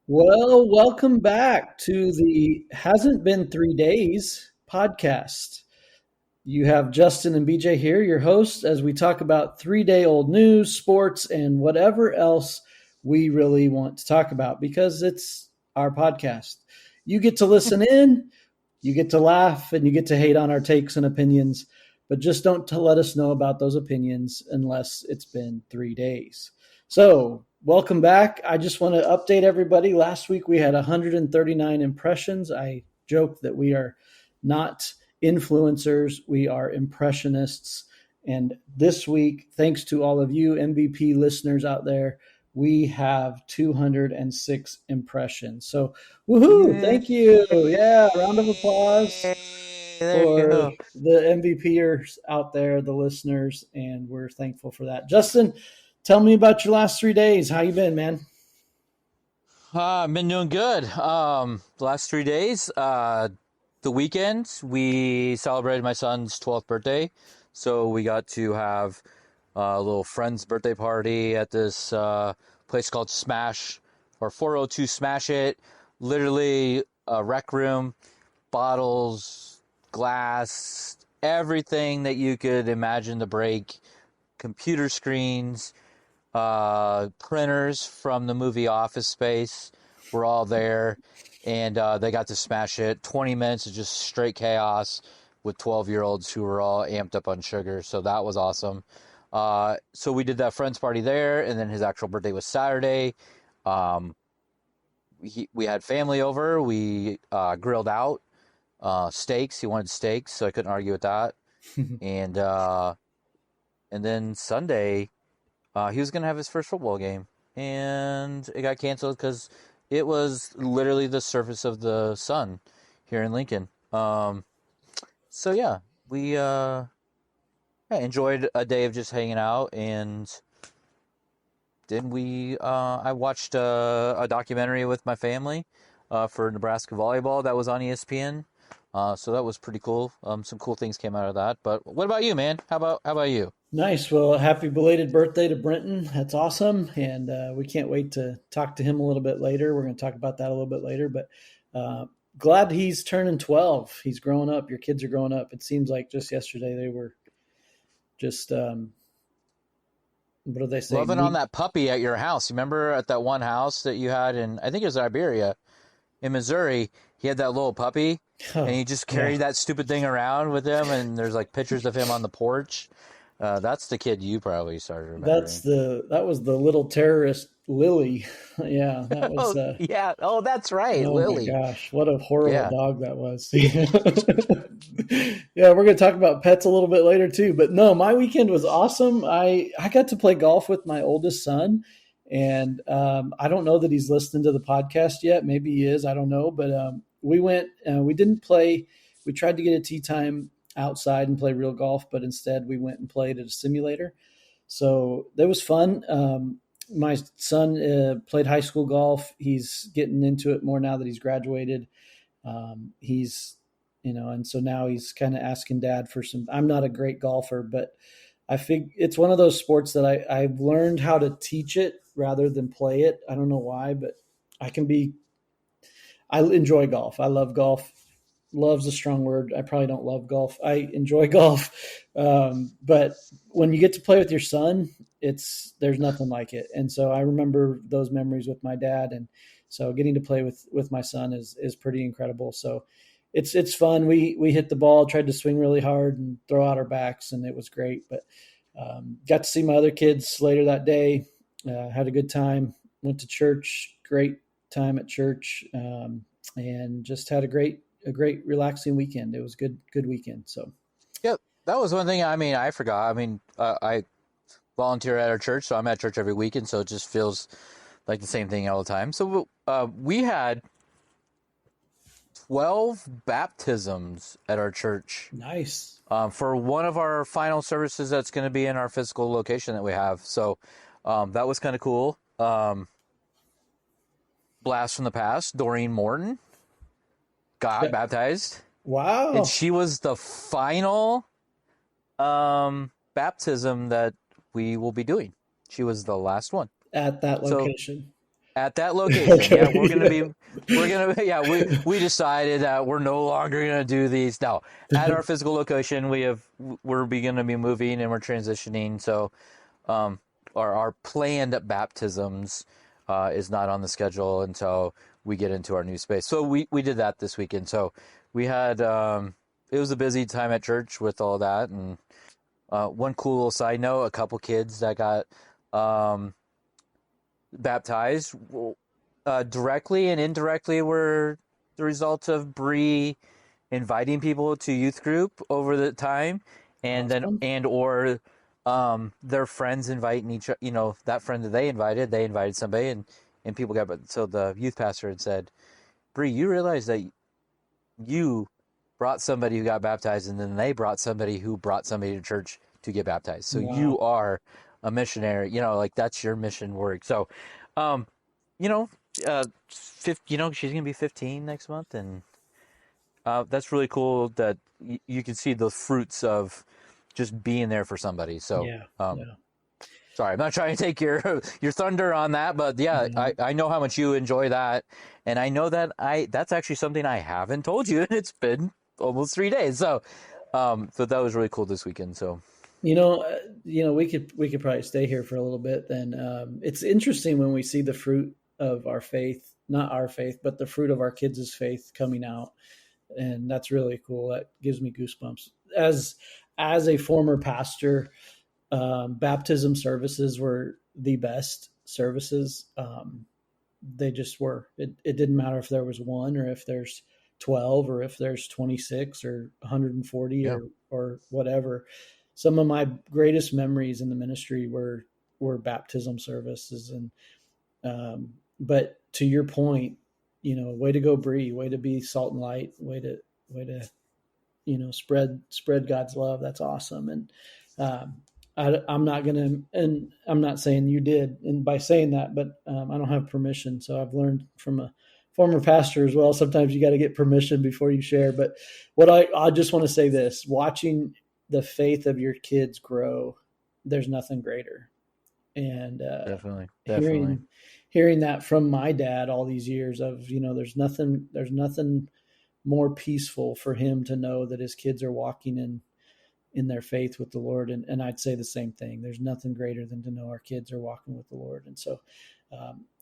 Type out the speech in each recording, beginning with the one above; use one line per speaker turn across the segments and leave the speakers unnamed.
Well, welcome back to the Hasn't Been 3 Days podcast. You have Justin and BJ here, your hosts, as we talk about 3 day old news, sports, and whatever else we really want to talk about because it's our podcast. You get to listen in, you get to laugh, and you get to hate on our takes and opinions, but just don't let us know about those opinions unless it's been 3 days. So, welcome back. I just want to update everybody. Last week we had 139 impressions. I joked that we are not influencers, we are impressionists. And this week, thanks to all of you MVP listeners out there, we have 206 impressions. So, woohoo!
Yay!
Thank you. Yeah, round of applause
There you
for
go.
the MVPers out there, the listeners, and we're thankful for that. Justin, tell me about your last 3 days. How you been, man?
I've been doing good. The last 3 days, the weekend, we celebrated my son's 12th birthday. So we got to have a little friend's birthday party at this place called Smash or 402 Smash It. Literally a rec room, bottles, glass, everything that you could imagine to break, computer screens, printers from the movie Office Space were all there, and they got to smash it. 20 minutes of just straight chaos with 12-year-olds who were all amped up on sugar, so that was awesome. So we did that friend's party there, and then his actual birthday was Saturday. Um, we had family over. We grilled out steaks. He wanted steaks, so I couldn't argue with that. And and then Sunday, he was going to have his first football game, and it got canceled because it was literally the surface of the sun here in Lincoln. So yeah, we yeah, enjoyed a day of just hanging out, and then I watched a documentary with my family for Nebraska volleyball that was on ESPN. So that was pretty cool. Some cool things came out of that. But what about you, man? How about you?
Nice. Well, happy belated birthday to Brenton. That's awesome. And we can't wait to talk to him a little bit later. We're going to talk about that a little bit later. But uh, glad he's turning 12. He's growing up. Your kids are growing up. It seems like just yesterday they were just, what do they say?
Loving on
Neat.
that puppy at your house. You remember at that one house that you had in, I think it was Iberia, in Missouri, he had that little puppy, and
Oh,
he just
yeah.
carried that stupid thing around with him, and there's like pictures of him on the porch. That's the kid you probably started remembering.
That was the little terrorist Lily. Yeah, that was
Oh, yeah. Oh, that's right.
oh my
Lily.
gosh, what a horrible
Yeah.
dog that was. Yeah, we're going to talk about pets a little bit later too. But no, my weekend was awesome. I got to play golf with my oldest son, and I don't know that he's listening to the podcast yet. Maybe he is. I don't know. But we went. We didn't play. We tried to get a tee time outside and play real golf, but instead we went and played at a simulator. So that was fun. My son played high school golf. He's getting into it more now that he's graduated. He's, and so now he's kind of asking dad for some. I'm not a great golfer, but I think it's one of those sports that I've learned how to teach it rather than play it. I don't know why, but I can be, I enjoy golf. I love golf. Love's a strong word. I probably don't love golf. I enjoy golf. But when you get to play with your son, there's nothing like it. And so I remember those memories with my dad. And so getting to play with my son is pretty incredible. So it's fun. We hit the ball, tried to swing really hard and throw out our backs, and it was great. But got to see my other kids later that day. Had a good time. Went to church. Great time at church, and just had a great relaxing weekend. It was good weekend. So
Yep. That was one thing. I mean, I forgot. I mean, I volunteer at our church, so I'm at church every weekend, so it just feels like the same thing all the time. So we had 12 baptisms at our church
nice.
for one of our final services that's going to be in our physical location that we have. So that was kind of cool. Blast from the past, Doreen Morton got baptized, and
Wow.
she was the final baptism that we will be doing. She was the last one.
At that
So
location.
At that location, yeah,
Okay. Yeah.
yeah, we decided that we're no longer gonna do these. Now, at our physical location, we're gonna be moving and we're transitioning. So, um, our planned baptisms is not on the schedule until we get into our new space. So we did that this weekend. So we had it was a busy time at church with all that. And one cool little side note: a couple kids that got um, baptized directly and indirectly were the result of Bree inviting people to youth group over the time, and then
Awesome.
and or their friends inviting that friend that they invited somebody, and people got. So the youth pastor had said, Bree, you realize that you brought somebody who got baptized, and then they brought somebody who brought somebody to church to get baptized. So
Wow.
you are a missionary, like that's your mission work. So, um, you know, she's gonna be 15 next month, and that's really cool that you can see the fruits of just being there for somebody. So,
Yeah. Yeah.
sorry, I'm not trying to take your your thunder on that, but yeah,
No.
I know how much you enjoy that, and I know that that's actually something I haven't told you, and it's been almost 3 days. So that was really cool this weekend. So
We could probably stay here for a little bit. Then it's interesting when we see the fruit of our faith, not our faith, but the fruit of our kids' faith coming out, and that's really cool. That gives me goosebumps. As a former pastor, baptism services were the best services. They just were. It didn't matter if there was one or if there's 12 or if there's 26 or 140
yeah,
or whatever. Some of my greatest memories in the ministry were baptism services. And but to your point, way to go, Bree, way to be salt and light, way to spread God's love. That's awesome. And um, I'm not gonna, and I'm not saying you did, and by saying that, but I don't have permission. So I've learned from a former pastor as well. Sometimes you got to get permission before you share. But I just want to say this: watching the faith of your kids grow, there's nothing greater. And
definitely, definitely.
hearing hearing that from my dad all these years of there's nothing more peaceful for him to know that his kids are walking in their faith with the Lord. And I'd say the same thing. There's nothing greater than to know our kids are walking with the Lord. And so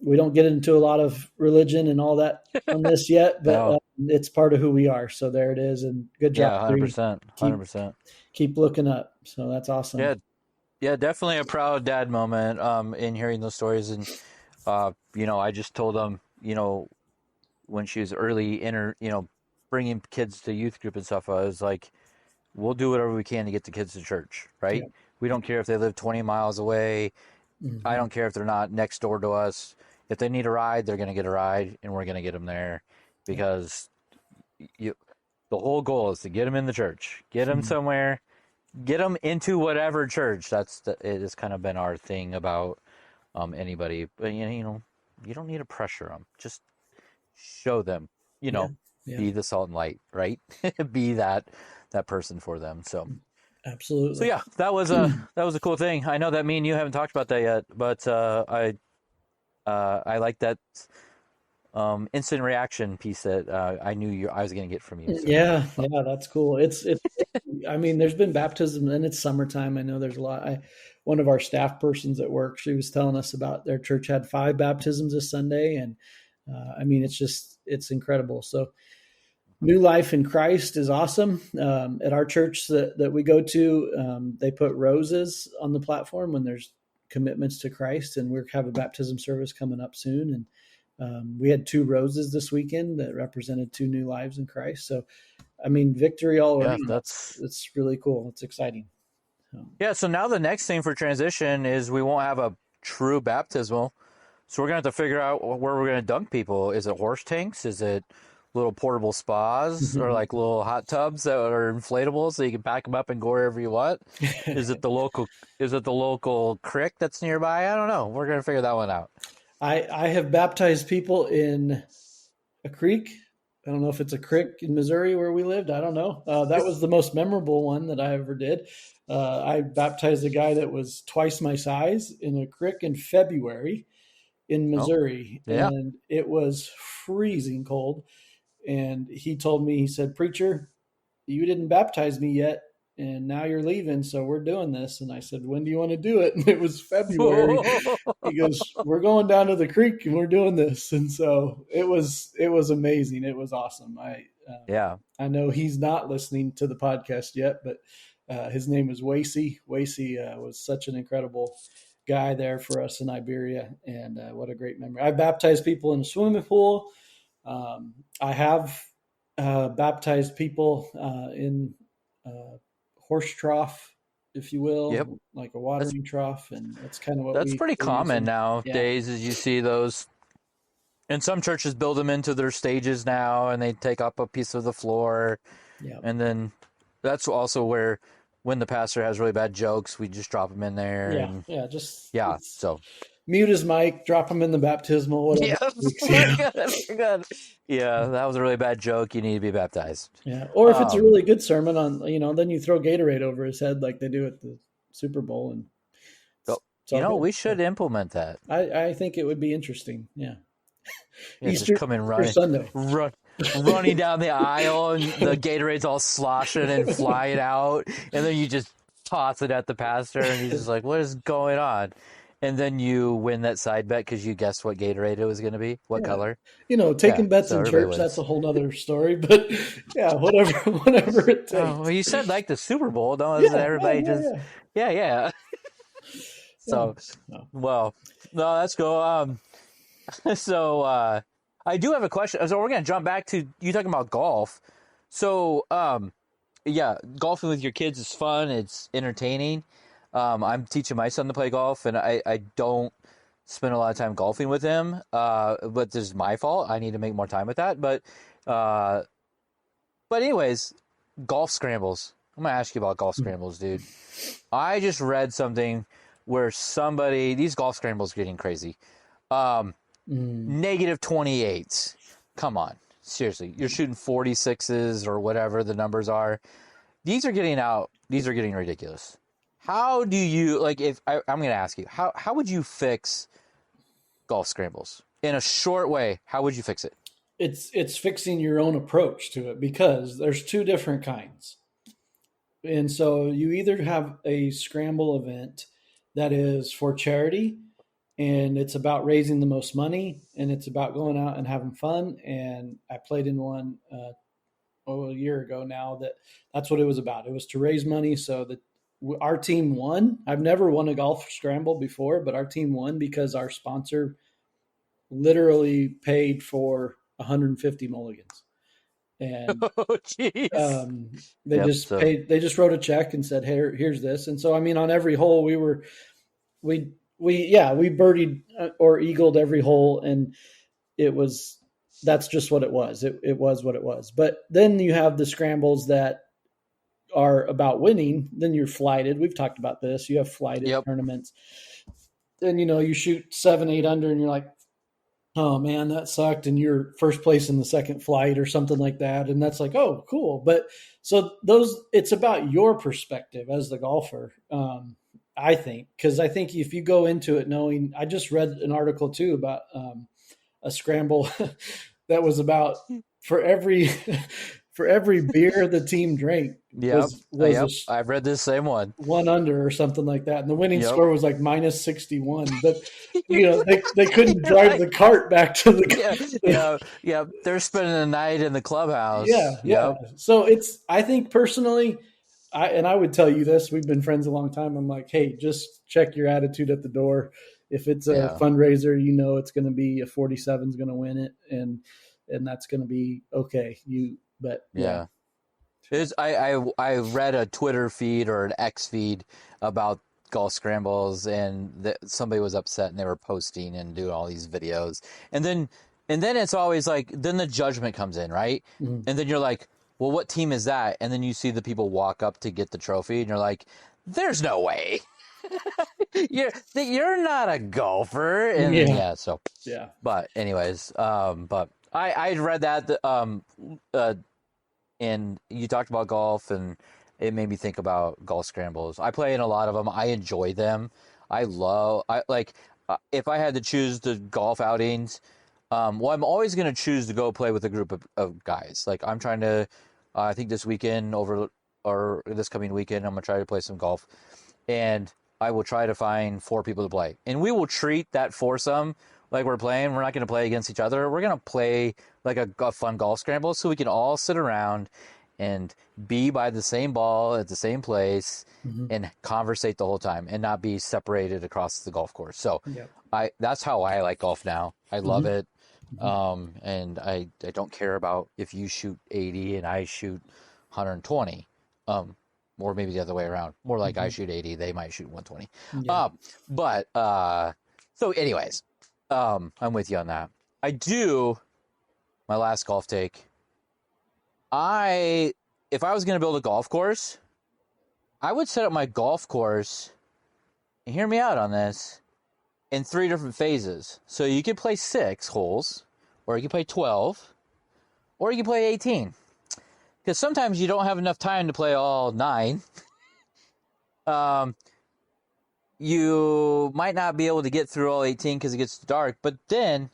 we don't get into a lot of religion and all that on this yet, but
No,
it's part of who we are. So there it is. And good job,
yeah, hundred
Bree.
percent, hundred
Keep
percent.
keep looking up. So that's awesome.
Yeah, yeah, definitely a proud dad moment. In hearing those stories, and I just told them, when she was early in her, bringing kids to youth group and stuff, I was like, we'll do whatever we can to get the kids to church, right?
Yeah.
We don't care if they live 20 miles away. I
Hmm.
don't care if they're not next door to us. If they need a ride, they're going to get a ride, and we're going to get them there
Yeah.
because you, the whole goal is to get them in the church, get them
Hmm.
somewhere, get them into whatever church. It has kind of been our thing about anybody. But you don't need to pressure them. Just show them, you
Yeah.
know,
Yeah.
be the salt and light, right? Be that person for them. So
Absolutely.
yeah, that was a cool thing. I know that me and you haven't talked about that yet, but I like that instant reaction piece that I knew I was going to get from you. So
Yeah, yeah, that's cool. It's I mean, there's been baptism and it's summertime. I know there's a lot. One of our staff persons at work, she was telling us about their church had 5 baptisms this Sunday. And I mean, it's incredible. So new life in Christ is awesome. At our church that we go to, they put roses on the platform when there's commitments to Christ, and we have a baptism service coming up soon. And we had 2 roses this weekend that represented 2 new lives in Christ. So, I mean, victory all
yeah,
around.
that's
It's really cool. It's exciting.
yeah. So now the next thing for transition is we won't have a true baptismal. So we're gonna have to figure out where we're gonna dunk people. Is it horse tanks? Is it little portable spas or like little hot tubs that are inflatable so you can pack them up and go wherever you want? Is it the local? Is it the local creek that's nearby? I don't know. We're gonna figure that one out.
I have baptized people in a creek. I don't know if it's a creek in Missouri where we lived. I don't know. That was the most memorable one that I ever did. I baptized a guy that was twice my size in a creek in February. in
Oh,
Missouri,
yeah.
and it was freezing cold. And he told me, he said, "Preacher, you didn't baptize me yet, and now you're leaving, so we're doing this." And I said, "When do you want to do it?" And it was February. He goes, "We're going down to the creek and we're doing this." And so it was amazing. It was awesome.
Yeah.
I know he's not listening to the podcast yet, but his name is Wacy. Wacy was such an incredible guy there for us in Iberia, and what a great memory. I baptized people in a swimming pool. I have baptized people in horse trough, if you
Yep.
will, like a
That's
watering trough, and that's kind of what
that's pretty
we're
common
using. Yeah,
nowadays as you see those. And some churches build them into their stages now, and they take up a piece of the floor.
yeah,
And then that's also where, when the pastor has really bad jokes, we just drop them in there.
yeah,
And
yeah. Just
yeah,
it's,
so
mute his mic, drop him in the baptismal, whatever
yeah,
it takes.
we're
Yeah,
good. We're good. Yeah, that was a really bad joke. You need to be baptized.
yeah. Or if it's a
Um,
really good sermon on, then you throw Gatorade over his head like they do at the Super Bowl, and
so,
it's all good.
we
Yeah.
should implement that.
I think it would be interesting. Yeah,
Yeah, just come in
Easter Sunday.
running down the aisle, and the Gatorade's all sloshing and flying out, and then you just toss it at the pastor, and he's just like, "What is going on?" And then you win that side bet because you guessed what Gatorade it was going to be, what
Yeah.
color. Yeah,
Taking bets
so
in
everybody
church, that's a
wins.
whole nother story. But yeah, whatever, whatever it
Oh, well,
takes.
you said like the Super Bowl, don't
Yeah,
isn't
yeah,
everybody just?
yeah,
Yeah, yeah.
yeah.
So,
No.
well, no, that's cool. So I do have a question. So we're gonna jump back to you talking about golf. So yeah, golfing with your kids is fun. It's entertaining. I'm teaching my son to play golf, and I don't spend a lot of time golfing with him. But this is my fault. I need to make more time with that. Uh, but anyways, golf scrambles. I'm gonna ask you about golf scrambles, dude. I just read something where these golf scrambles are getting crazy. Um,
Mm,
Negative 28. Come on. Seriously, you're shooting 46s or whatever the numbers are. These are getting ridiculous. How do you, like, I'm going to ask you, how would you fix golf scrambles? In a short way, how would you fix it?
it's fixing your own approach to it because there's two different kinds. And so you either have a scramble event that is for charity, and it's about raising the most money, and it's about going out and having fun. And I played in one a year ago now that's what it was about. It was to raise money so that our team won. I've never won a golf scramble before, but our team won because our sponsor literally paid for 150 mulligans. And
Oh, jeez.
they
Yep.
just
So,
paid. They just wrote a check and said, "Hey, here's this." And so, I mean, on every hole, we birdied or eagled every hole, and it was that's just what it was. It was what it was. But then you have the scrambles that are about winning. Then you're flighted. We've talked about this. You have flighted
yep.
tournaments. Then you shoot 7, 8 under, and you're like, "Oh man, that sucked," and you're first place in the second flight or something like that, and that's like, "Oh, cool." But so it's about your perspective as the golfer. I think, because I think if you go into it knowing, I just read an article too about a scramble that was about for every for every beer the team drank
Yep.
was a
Yep. I've read this same one.
one under or something like that, and the winning
Yep.
score was like minus 61. But they couldn't
You're
drive
like,
the cart back to
yeah,
the
yeah, yeah. They're spending the night in the
yeah,
clubhouse.
yeah.
Yep.
So I think personally, I would tell you this. We've been friends a long time. I'm like, hey, just check your attitude at the door. If it's a
Yeah.
fundraiser, it's going to be a 47 is going to win it, and that's going to be okay. But yeah,
Yeah. I read a Twitter feed or an X feed about golf scrambles, and somebody was upset, and they were posting and doing all these videos, and then it's always like, then the judgment comes in, right?
mhm.
And then you're like, well, what team is that? And then you see the people walk up to get the trophy, and you're like, there's no way. You're not a golfer. And then,
Yeah,
yeah, so,
yeah.
but anyways, but I read that uh and you talked about golf, and it made me think about golf scrambles. I play in a lot of them. I enjoy them. I if I had to choose the golf outings, well, I'm always going to choose to go play with a group of guys. Like I'm trying to, I think this weekend or this coming weekend, I'm going to try to play some golf, and I will try to find four people to play. And we will treat that foursome like we're playing. We're not going to play against each other. We're going to play like a fun golf scramble so we can all sit around and be by the same ball at the same place
Mm-hmm.
and conversate the whole time and not be separated across the golf course. So
Yeah.
that's how I like golf now. I love
Mm-hmm.
it.
Mm-hmm.
And I don't care about if you shoot 80 and I shoot 120. Or maybe the other way around. More like I
Mm-hmm.
shoot 80, they might shoot 120.
Yeah.
But so anyways, I'm with you on that. I do my last golf take. If I was going to build a golf course, I would set up my golf course, and hear me out on this, in 3 different phases. So you could play 6 holes, or you could play 12, or you can play 18. Because sometimes you don't have enough time to play all 9. You might not be able to get through all 18 because it gets dark. But then,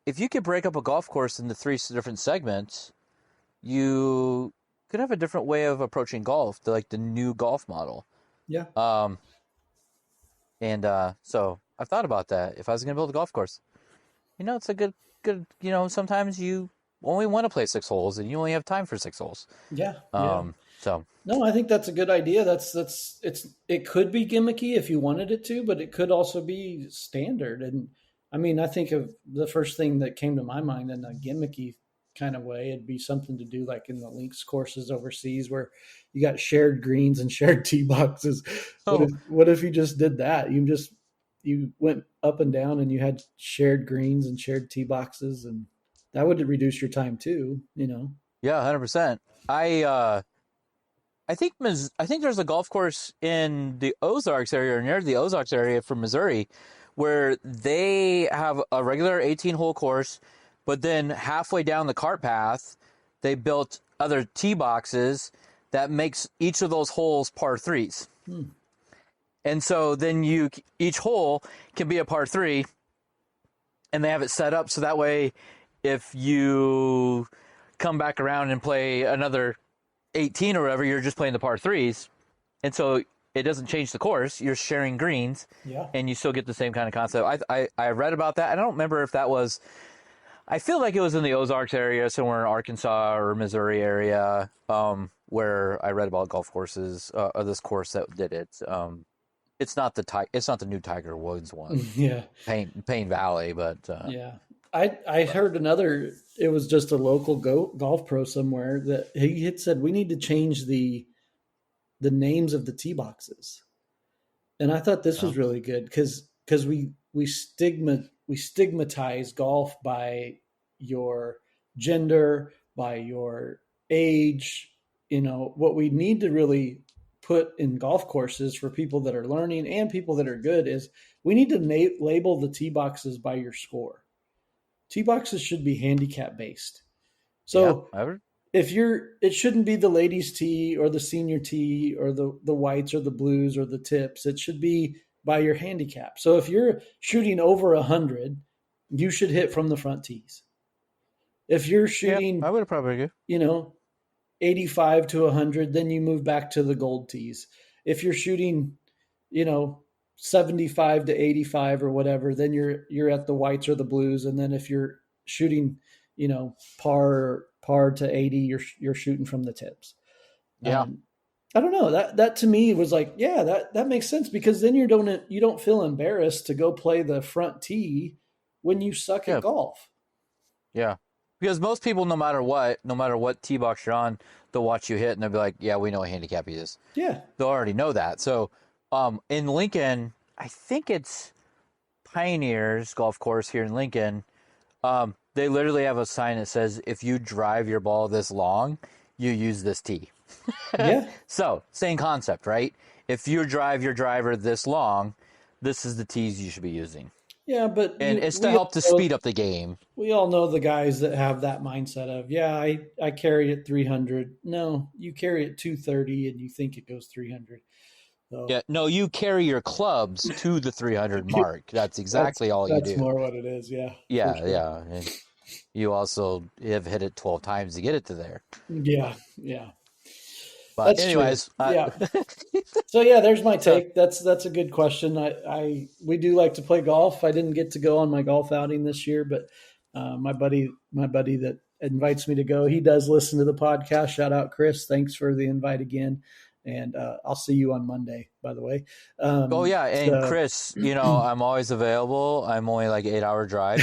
if you could break up a golf course into 3 different segments, you could have a different way of approaching golf, like the new golf model.
Yeah.
And so I've thought about that. If I was going to build a golf course, it's a good. Sometimes you only want to play 6 holes, and you only have time for 6 holes.
Yeah. Yeah.
So
No, I think that's a good idea. It could be gimmicky if you wanted it to, but it could also be standard. And I mean, I think of the first thing that came to my mind in a gimmicky kind of way, it'd be something to do like in the links courses overseas where you got shared greens and shared tee boxes.
oh
What if you just did that? You went up and down and you had shared greens and shared tee boxes, and that would reduce your time too, you know.
yeah, 100%. I think there's a golf course in the Ozarks area or near the Ozarks area from Missouri where they have a regular 18-hole course, but then halfway down the cart path, they built other tee boxes that makes each of those holes par 3s.
Hmm.
And so then each hole can be a par 3, and they have it set up so that way if you come back around and play another 18 or whatever, you're just playing the par 3s. And so it doesn't change the course. You're sharing greens,
Yeah.
and you still get the same kind of concept. I read about that. I don't remember if that was. I feel like it was in the Ozarks area, somewhere in Arkansas or Missouri area, where I read about golf courses or this course that did it. It's not the new Tiger Woods one,
Yeah.
Payne Valley, but
Yeah. I heard another, it was just a local golf pro somewhere that he had said we need to change the names of the tee boxes. And I thought this
oh,
was really good because we stigmatize golf by your gender, by your age. You know, what we need to really put in golf courses for people that are learning and people that are good is we need to label the tee boxes by your score. Tee boxes should be handicap based.
yeah,
So it shouldn't be the ladies tee or the senior tee or the whites or the blues or the tips. It should be by your handicap. So if you're shooting over 100, you should hit from the front tees. If you're
yeah, I
shooting,
would probably agree.
85 to 100, then you move back to the gold tees. If you're shooting, you know 75 to 85 or whatever, then you're at the whites or the blues. And then if you're shooting, par to 80, you're shooting from the tips.
Yeah,
um, I don't know, that to me was like, yeah, that makes sense, because then you don't feel embarrassed to go play the front tee when you suck at
yeah,
golf.
yeah. Because most people, no matter what tee box you're on, they'll watch you hit and they'll be like, "Yeah, we know what handicap he is."
Yeah.
They'll already know that. So, in Lincoln, I think it's Pioneers Golf Course here in Lincoln. They literally have a sign that says, "If you drive your ball this long, you use this tee."
Yeah.
So, same concept, right? If you drive your driver this long, this is the tees you should be using.
Yeah, but
And
you
it's to help to speed up the game.
we all know the guys that have that mindset of, yeah, I carry it 300. No, you carry it 230 and you think it goes 300. So
Yeah, no, you carry your clubs to the 300 mark. That's exactly all you
that's
do.
more what it is. Yeah, for
Yeah,
sure.
yeah. And you also have hit it 12 times to get it to there.
Yeah, yeah,
But
that's true.
anyways,
Yeah. So yeah, there's my
so
take. That's a good question. I we do like to play golf. I didn't get to go on my golf outing this year, but my buddy that invites me to go, he does listen to the podcast. Shout out Chris. Thanks for the invite again, and I'll see you on Monday. By the way,
oh yeah, and
so
Chris, I'm always available. I'm only like 8 hour drive.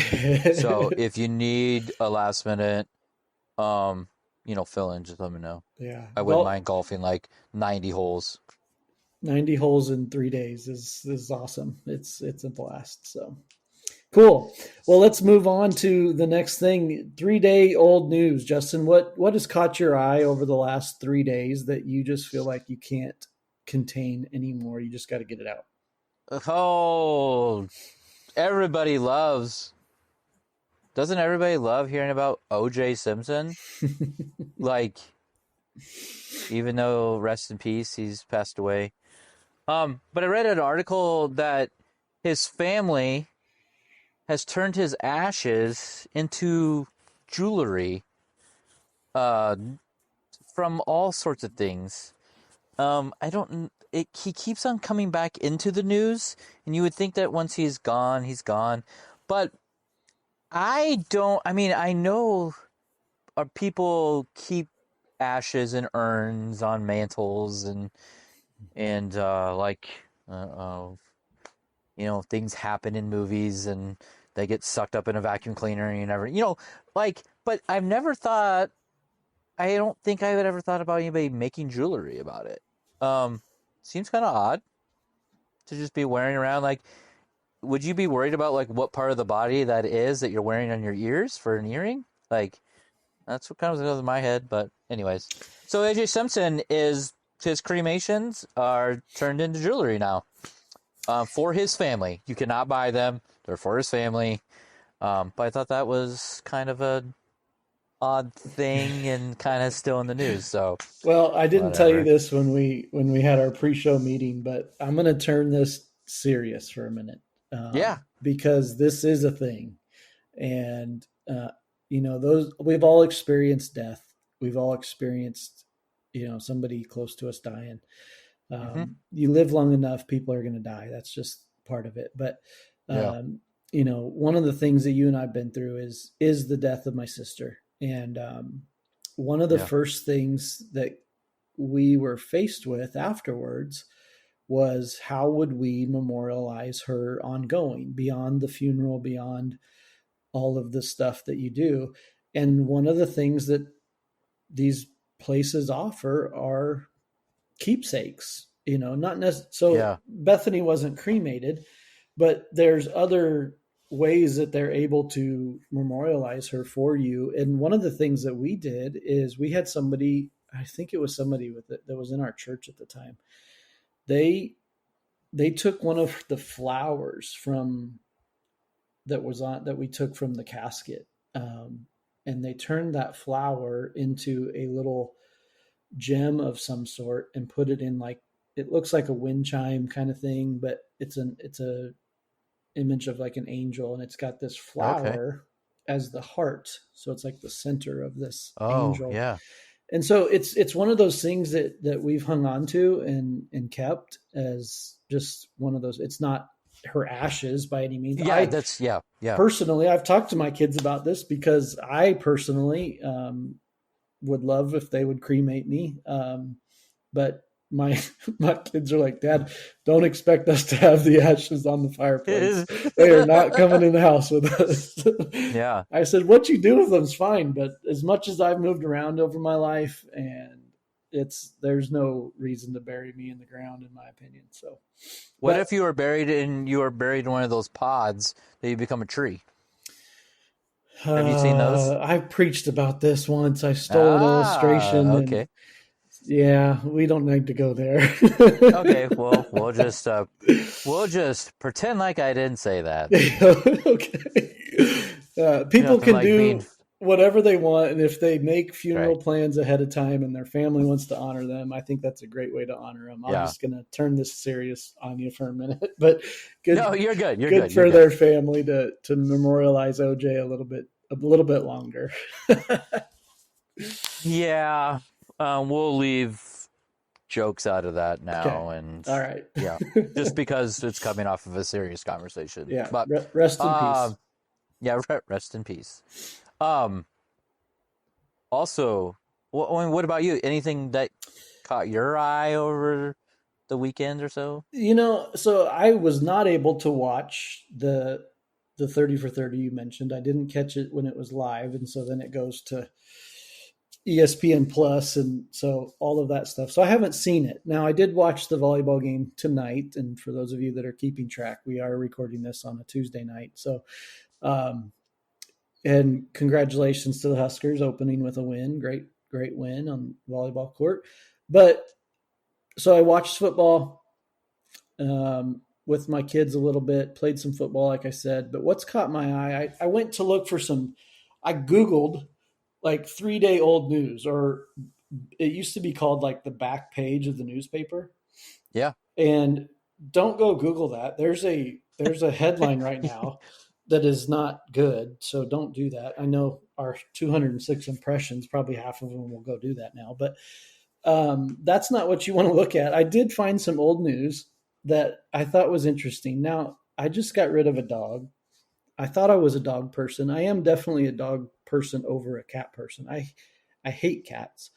So if you need a last minute fill in, just let me know.
yeah,
I wouldn't
golf
mind golfing like 90 holes.
90 holes in 3 days is awesome. It's a blast. So cool. Well, let's move on to the next thing. 3 day old news. Justin, what has caught your eye over the last 3 days that you just feel like you can't contain anymore? You just got to get it out.
Oh, everybody loves. Doesn't everybody love hearing about O.J. Simpson? Like, even though rest in peace, he's passed away. But I read an article that his family has turned his ashes into jewelry, uh, from all sorts of things. I don't. He keeps on coming back into the news, and you would think that once he's gone, he's gone. But I don't. I mean, I know people keep ashes in urns on mantles and uh, uh, things happen in movies and they get sucked up in a vacuum cleaner and you never, but I've never thought, I don't think I would ever thought about anybody making jewelry about it. Seems kind of odd to just be wearing around. Like, would you be worried about like what part of the body that is that you're wearing on your ears for an earring? Like, that's what kind of goes in my head. But anyways, so AJ Simpson his cremations are turned into jewelry now. For his family. You cannot buy them. They're for his family. But I thought that was kind of a odd thing and kind of still in the news. So
Well, I didn't tell you
whatever.
this when we had our pre-show meeting, but I'm going to turn this serious for a minute,
Yeah.
because this is a thing, and those we've all experienced death. We've all experienced somebody close to us dying.
Mm-hmm.
You live long enough, people are going to die. That's just part of it. But
Yeah.
one of the things that you and I've been through is the death of my sister, and one of the
Yeah.
first things that we were faced with afterwards was how would we memorialize her ongoing beyond the funeral, beyond all of the stuff that you do. And one of the things that these places offer are keepsakes, not necessarily. So
Yeah.
Bethany wasn't cremated, but there's other ways that they're able to memorialize her for you. And one of the things that we did is we had somebody, I think it was somebody with it that was in our church at the time. They took one of the flowers that we took from the casket, and they turned that flower into a little gem of some sort and put it in, like, it looks like a wind chime kind of thing, but it's a image of like an angel, and it's got this
Okay.
flower as the heart, so it's like the center of this
Oh,
angel.
yeah.
And so it's one of those things that we've hung on to and kept as just one of those. It's not her ashes by any means.
Yeah, yeah. Yeah.
Personally, I've talked to my kids about this because I personally would love if they would cremate me. But my my kids are like, Dad, don't expect us to have the ashes on the fireplace. They are not coming in the house with us.
Yeah.
I said, what you do with them's fine, but as much as I've moved around over my life, and there's no reason to bury me in the ground, in my opinion. So,
What
but
if you were buried in one of those pods that you become a tree? Have you seen those?
I preached about this once. I stole an illustration, and
Okay.
yeah, we don't need to go there.
Okay, well, we'll just pretend like I didn't say that.
Okay. People
Nothing
can
like being
do whatever they want, and if they make funeral
Right.
plans ahead of time and their family wants to honor them, I think that's a great way to honor them. I'm
Yeah.
just going to turn this serious on you for a minute, but good
No, you're good. You're
good
good. You're
for
good.
their family to memorialize OJ a little bit longer.
Yeah. We'll leave jokes out of that
Okay.
now, and
All right.
yeah, just because it's coming off of a serious conversation.
Yeah.
But
Rest in
um,
peace.
yeah, rest in peace. Um, Also, what about you? Anything that caught your eye over the weekend or so?
So I was not able to watch the 30 for 30 you mentioned. I didn't catch it when it was live, and so then it goes to ESPN Plus, and so all of that stuff. So I haven't seen it. Now I did watch the volleyball game tonight, and for those of you that are keeping track, we are recording this on a Tuesday night. So, um, and congratulations to the Huskers opening with a win. Great win on volleyball court. But so I watched football with my kids a little bit, played some football, like I said. But what's caught my eye, I went to look for some, I Googled like 3-day old news, or it used to be called like the back page of the newspaper.
Yeah.
And don't go Google that. There's a headline right now that is not good. So don't do that. I know our 206 impressions, probably half of them will go do that now, but that's not what you want to look at. I did find some old news that I thought was interesting. Now, I just got rid of a dog. I thought I was a dog person. I am definitely a dog person over a cat person. I hate cats.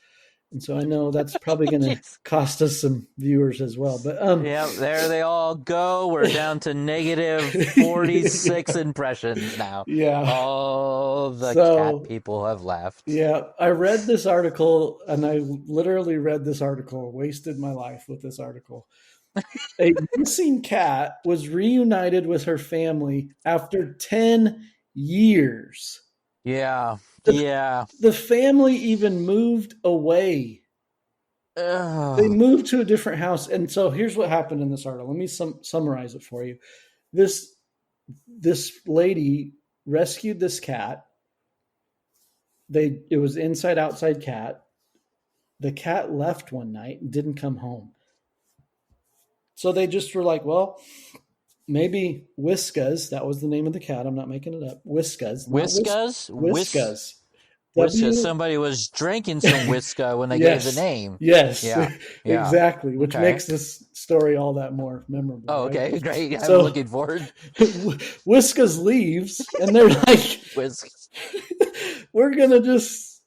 And so I know that's probably going to
Jeez.
cost us some viewers as well. But
Yeah, there they all go. We're down to negative 46 impressions now.
yeah.
All the cat
So
people have left.
yeah, I read this article, and I literally read this article, wasted my life with this article. A missing cat was reunited with her family after 10 years.
Yeah.
The,
Yeah.
the family even moved away. They
Ugh.
moved to a different house. And so here's what happened in this article. Let me summarize it for you. This lady rescued this cat. It was inside outside cat. The cat left one night and didn't come home. So they just were like, well, maybe Whiskas, that was the name of the cat. I'm not making it up. Whiskas, not
Whiskas?
Whiskas.
Whiskas.
W.
Somebody was drinking some Whiska when they gave the
Yes,
name.
yes,
Yeah. Yeah.
exactly. Which
Okay.
makes this story all that more memorable,
Oh,
right?
okay. Great. I'm
So
looking forward.
Whiskas leaves, and they're like,
Whiskas.
"We're gonna just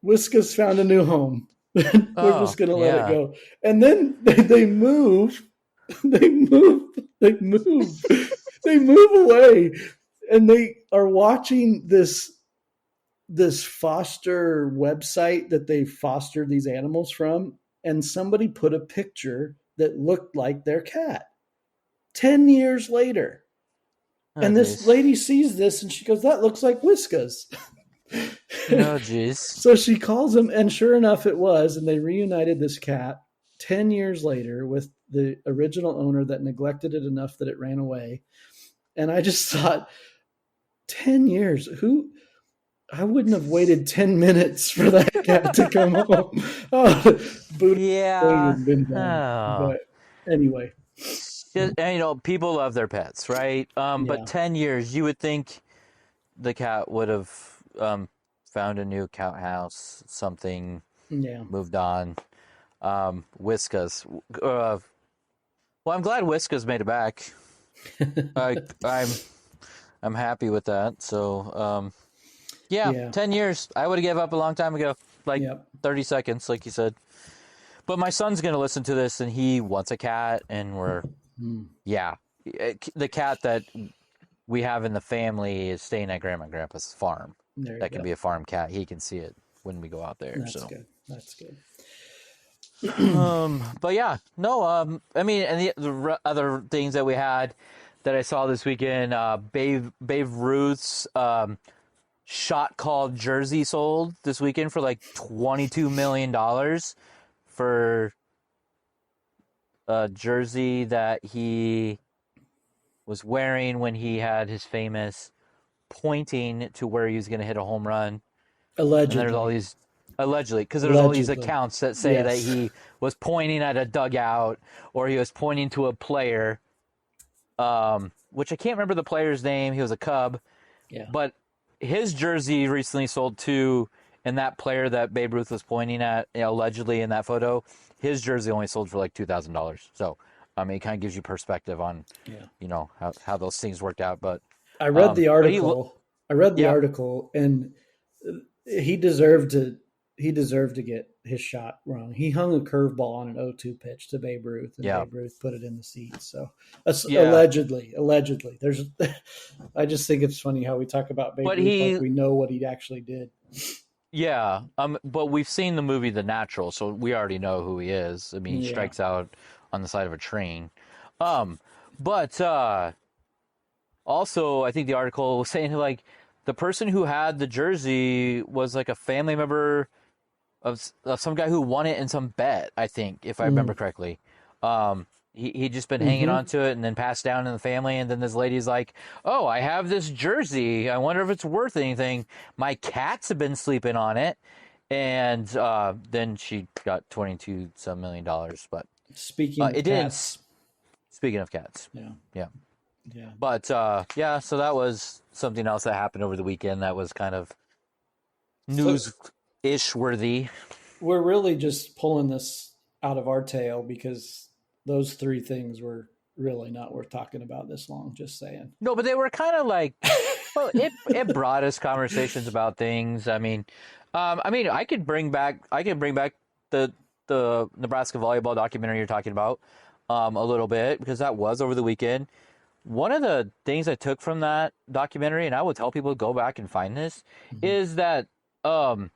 Whiskas found a new home. We're
Oh,
just gonna let it
yeah.
go." And then they move, they move, they move, they move away, and they are watching this foster website that they fostered these animals from, and somebody put a picture that looked like their cat 10 years later.
Oh,
And this
jeez.
lady sees this and she goes, "That looks like Whiskas."
Oh, jeez.
So she calls him, and sure enough, it was. And they reunited this cat 10 years later with the original owner that neglected it enough that it ran away. And I just thought, 10 years? I wouldn't have waited 10 minutes for that cat to come home. Oh, Buddha would
Yeah.
have been done.
Oh.
But anyway,
And, people love their pets, right? But
yeah,
10 years, you would think the cat would have found a new cat house, something,
yeah.
moved on. Whiskas. Well, I'm glad Whiskas made it back. I, I'm happy with that. So, yeah,
Yeah,
10 years. I would have gave up a long time ago, like
yeah.
30 seconds, like you said. But my son's going to listen to this, and he wants a cat, and yeah. The cat that we have in the family is staying at Grandma and Grandpa's farm.
There you
That can
go.
be a farm cat. He can see it when we go out there.
That's
So,
good. That's good.
but yeah, no, I mean, and the other things that we had that I saw this weekend, Babe Ruth's shot called jersey sold this weekend for like $22 million for a jersey that he was wearing when he had his famous pointing to where he was going to hit a home run. And there's all
Allegedly.
these allegedly, because there's all these
Allegedly.
accounts that say that
Yes.
he was pointing at a dugout or he was pointing to a player, which I can't remember the player's name. He was a Cub,
Yeah.
but his jersey recently sold too, and that player that Babe Ruth was pointing at, allegedly in that photo, his jersey only sold for like $2,000. So, I mean, it kind of gives you perspective on,
Yeah.
how those things worked out. But,
I read the
but he,
article. I read the
yeah,
article, and he deserved to. He deserved to get his shot wrong. He hung a curveball on an 0-2 pitch to Babe Ruth, and
yeah,
Babe Ruth put it in the seats. So that's
yeah.
allegedly. There's, I just think it's funny how we talk about Babe
But
Ruth like
he,
we know what he actually did.
yeah, but we've seen the movie The Natural, so we already know who he is. I mean, he
Yeah.
strikes out on the side of a train. Um, but also, I think the article was saying like the person who had the jersey was like a family member of some guy who won it in some bet. I think, if I remember
Mm.
correctly. He'd just been hanging
Hmm.
on to it and then passed down in the family. And then this lady's like, "Oh, I have this jersey. I wonder if it's worth anything. My cats have been sleeping on it." And then she got 22 some $1 million. But
Speaking of
it didn't.
cats,
Speaking of cats,
yeah,
yeah.
yeah.
But yeah, so that was something else that happened over the weekend that was kind of
So
news-ish worthy.
we're really just pulling this out of our tail because those three things were really not worth talking about this long. Just saying.
No, but they were kind of like, well, it brought us conversations about things. I mean, I can bring back the Nebraska volleyball documentary you're talking about a little bit because that was over the weekend. One of the things I took from that documentary, and I would tell people to go back and find this,
Mhm.
is that um,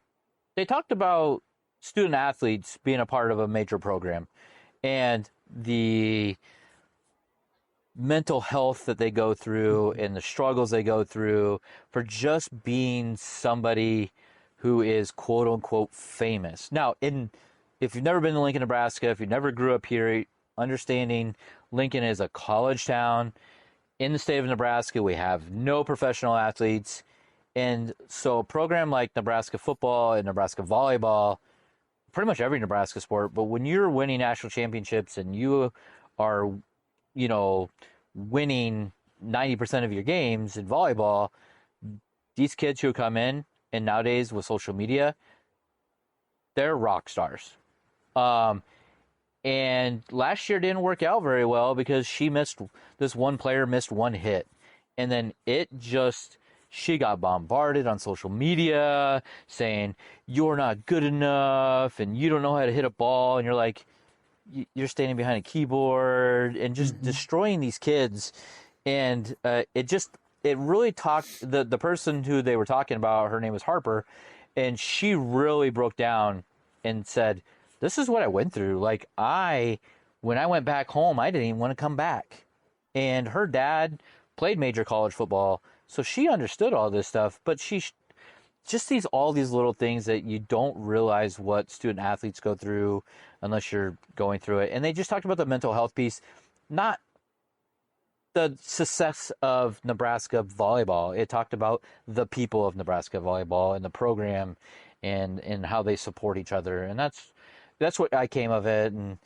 they talked about student athletes being a part of a major program and the mental health that they go through
Mhm.
and the struggles they go through for just being somebody who is quote unquote famous. Now, if you've never been to Lincoln, Nebraska, if you never grew up here, understanding Lincoln is a college town in the state of Nebraska, we have no professional athletes. And so a program like Nebraska football and Nebraska volleyball, pretty much every Nebraska sport, but when you're winning national championships and you are, you know, winning 90% of your games in volleyball, these kids who come in and nowadays with social media, they're rock stars. Um, and last year didn't work out very well because this one player missed one hit. And then she got bombarded on social media saying, "You're not good enough and you don't know how to hit a ball." And you're like, you're standing behind a keyboard and just
Mhm.
destroying these kids. And it really talked, the person who they were talking about, her name was Harper, and she really broke down and said, "This is what I went through. Like, when I went back home, I didn't even want to come back." And her dad played major college football, so she understood all this stuff, but she just these all these little things that you don't realize what student athletes go through unless you're going through it. And they just talked about the mental health piece, not the success of Nebraska volleyball. It talked about the people of Nebraska volleyball and the program and how they support each other. And that's what I came of it. And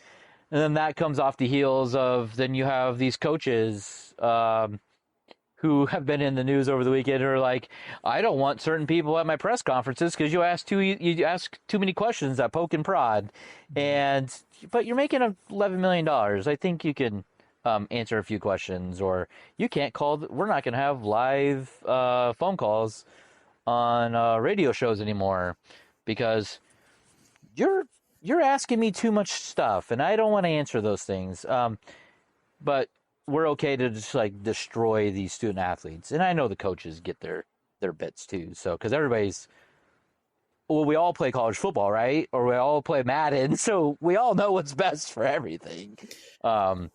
then that comes off the heels of then you have these coaches who have been in the news over the weekend who are like, "I don't want certain people at my press conferences because you ask too many questions that poke and prod," and but you're making $11 million. I think you can answer a few questions, or you can't call. We're not going to have live phone calls on radio shows anymore because you're you're asking me too much stuff, and I don't want to answer those things. But we're okay to just like destroy these student athletes. And I know the coaches get their bits too. So because we all play college football, right? Or we all play Madden, so we all know what's best for everything. Um,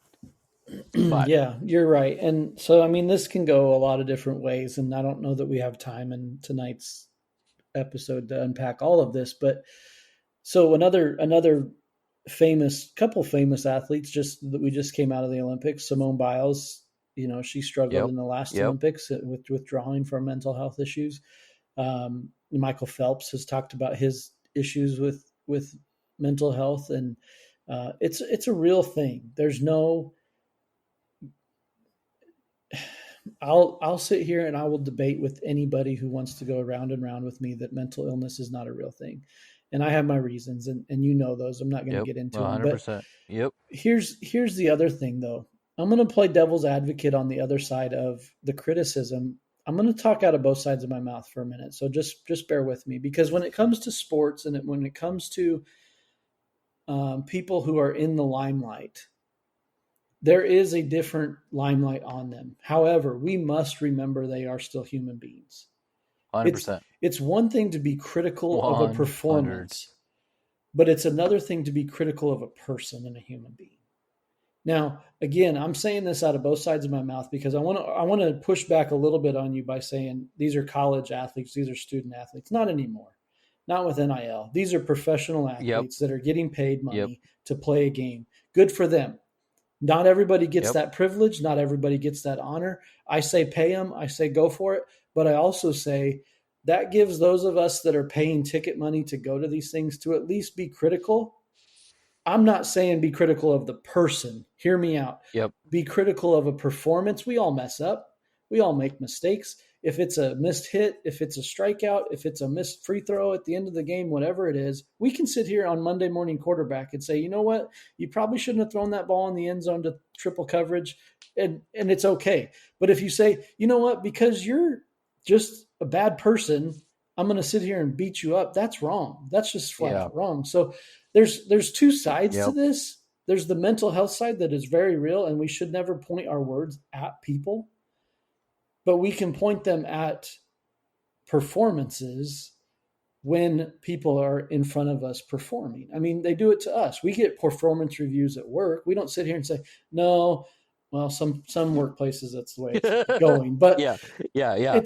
but
Yeah, you're right. And so, I mean, this can go a lot of different ways, and I don't know that we have time in tonight's episode to unpack all of this. But so another famous couple famous athletes just that we just came out of the Olympics, Simone Biles. She struggled
Yep.
in the last
Yep.
Olympics with withdrawing from mental health issues. Michael Phelps has talked about his issues with mental health, and it's a real thing. There's no I'll sit here and I will debate with anybody who wants to go round and round with me that mental illness is not a real thing. And I have my reasons, and those. I'm not going to
Yep.
get into them. But
100%. Yep.
here's the other thing, though. I'm going to play devil's advocate on the other side of the criticism. I'm going to talk out of both sides of my mouth for a minute. So just bear with me, because when it comes to sports and when it comes to people who are in the limelight, there is a different limelight on them. However, we must remember they are still human beings. It's
100%.
it's one thing to be critical of a
100.
performance, but it's another thing to be critical of a person and a human being. Now, again, I'm saying this out of both sides of my mouth because I want to push back a little bit on you by saying these are college athletes, these are student athletes. Not anymore. Not with NIL. These are professional
Yep.
athletes that are getting paid
Yep.
money to play a game. Good for them. Not everybody gets
Yep.
that privilege. Not everybody gets that honor. I say pay them. I say go for it. But I also say that gives those of us that are paying ticket money to go to these things to at least be critical. I'm not saying be critical of the person. Hear me out.
Yep.
Be critical of a performance. We all mess up. We all make mistakes. If it's a missed hit, if it's a strikeout, if it's a missed free throw at the end of the game, whatever it is, we can sit here on Monday morning quarterback and say, you know what? You probably shouldn't have thrown that ball in the end zone to triple coverage, and it's okay. But if you say, you know what, because you're just a bad person, I'm going to sit here and beat you up, that's wrong. That's just flat
Yeah.
out wrong. So there's two sides to
Yep.
this. There's the mental health side that is very real, and we should never point our words at people, but we can point them at performances when people are in front of us performing. I mean, they do it to us. We get performance reviews at work. We don't sit here and say, no, well, some workplaces that's the way it's going. But
Yeah. Yeah. Yeah.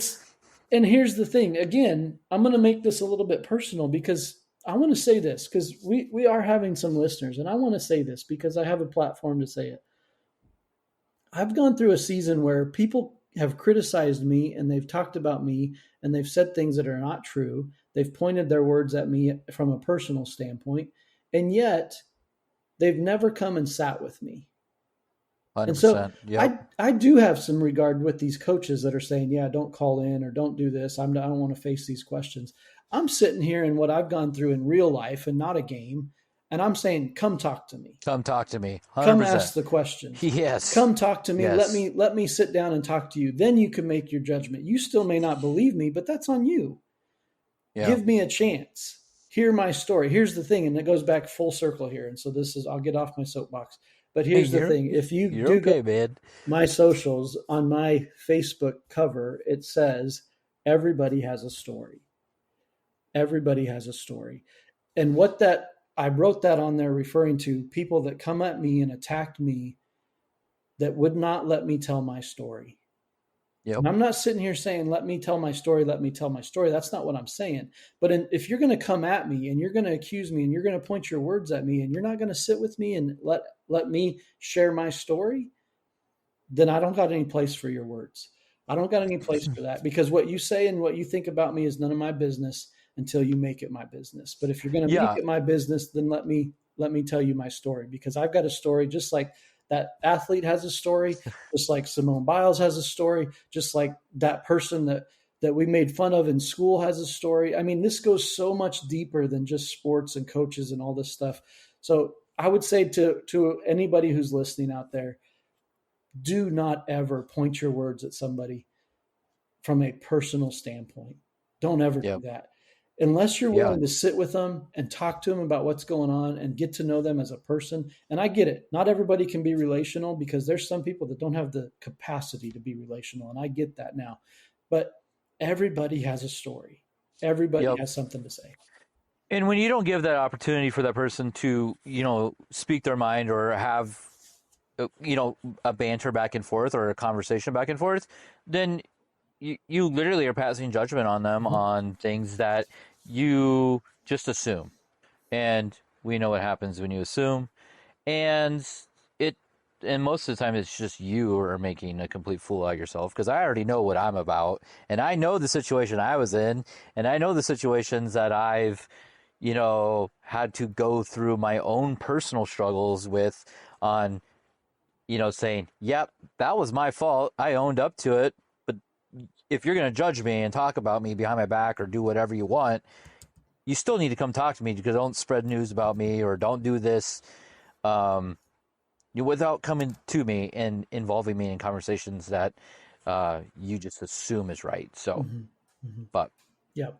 and here's the thing. Again, I'm going to make this a little bit personal because I want to say this, because we are having some listeners, and I want to say this because I have a platform to say it. I've gone through a season where people have criticized me and they've talked about me and they've said things that are not true. They've pointed their words at me from a personal standpoint, and yet they've never come and sat with me. And so
100%. Yep.
I do have some regard with these coaches that are saying, yeah, don't call in or don't do this. I don't want to face these questions. I'm sitting here in what I've gone through in real life and not a game, and I'm saying, come talk to me.
Come talk to me.
Come
100%.
ask the questions.
Yes.
Come talk to me.
Yes.
Let me sit down and talk to you. Then you can make your judgment. You still may not believe me, but that's on you.
Yeah.
Give me a chance. Hear my story. Here's the thing, and it goes back full circle here. And so I'll get off my soapbox. But here's the thing. If you
You're
do
okay,
go
man.
my socials, on my Facebook cover, it says everybody has a story. Everybody has a story. And I wrote that on there referring to people that come at me and attacked me that would not let me tell my story.
Yep.
And I'm not sitting here saying, let me tell my story, let me tell my story. That's not what I'm saying. But if you're going to come at me and you're going to accuse me and you're going to point your words at me and you're not going to sit with me and let me share my story, then I don't got any place for your words. I don't got any place for that, because what you say and what you think about me is none of my business until you make it my business. But if you're going to make it my business, then let me tell you my story, because I've got a story just like that athlete has a story, just like Simone Biles has a story, just like that person that we made fun of in school has a story. I mean, this goes so much deeper than just sports and coaches and all this stuff. So I would say to anybody who's listening out there, do not ever point your words at somebody from a personal standpoint. Don't ever do that. Unless you're willing to sit with them and talk to them about what's going on and get to know them as a person. And I get it. Not everybody can be relational, because there's some people that don't have the capacity to be relational. And I get that now. But everybody has a story. Everybody has something to say.
And when you don't give that opportunity for that person to, speak their mind or have, a banter back and forth or a conversation back and forth, then you literally are passing judgment on them on things that you just assume. And we know what happens when you assume. And and most of the time it's just you are making a complete fool out of yourself, because I already know what I'm about, and I know the situation I was in, and I know the situations that I've, had to go through my own personal struggles with, on, saying, yep, that was my fault. I owned up to it. But if you're going to judge me and talk about me behind my back or do whatever you want, you still need to come talk to me, because don't spread news about me or don't do this, um, without coming to me and involving me in conversations that you just assume is right. So,
Mm-hmm. Mm-hmm.
but
Yeah.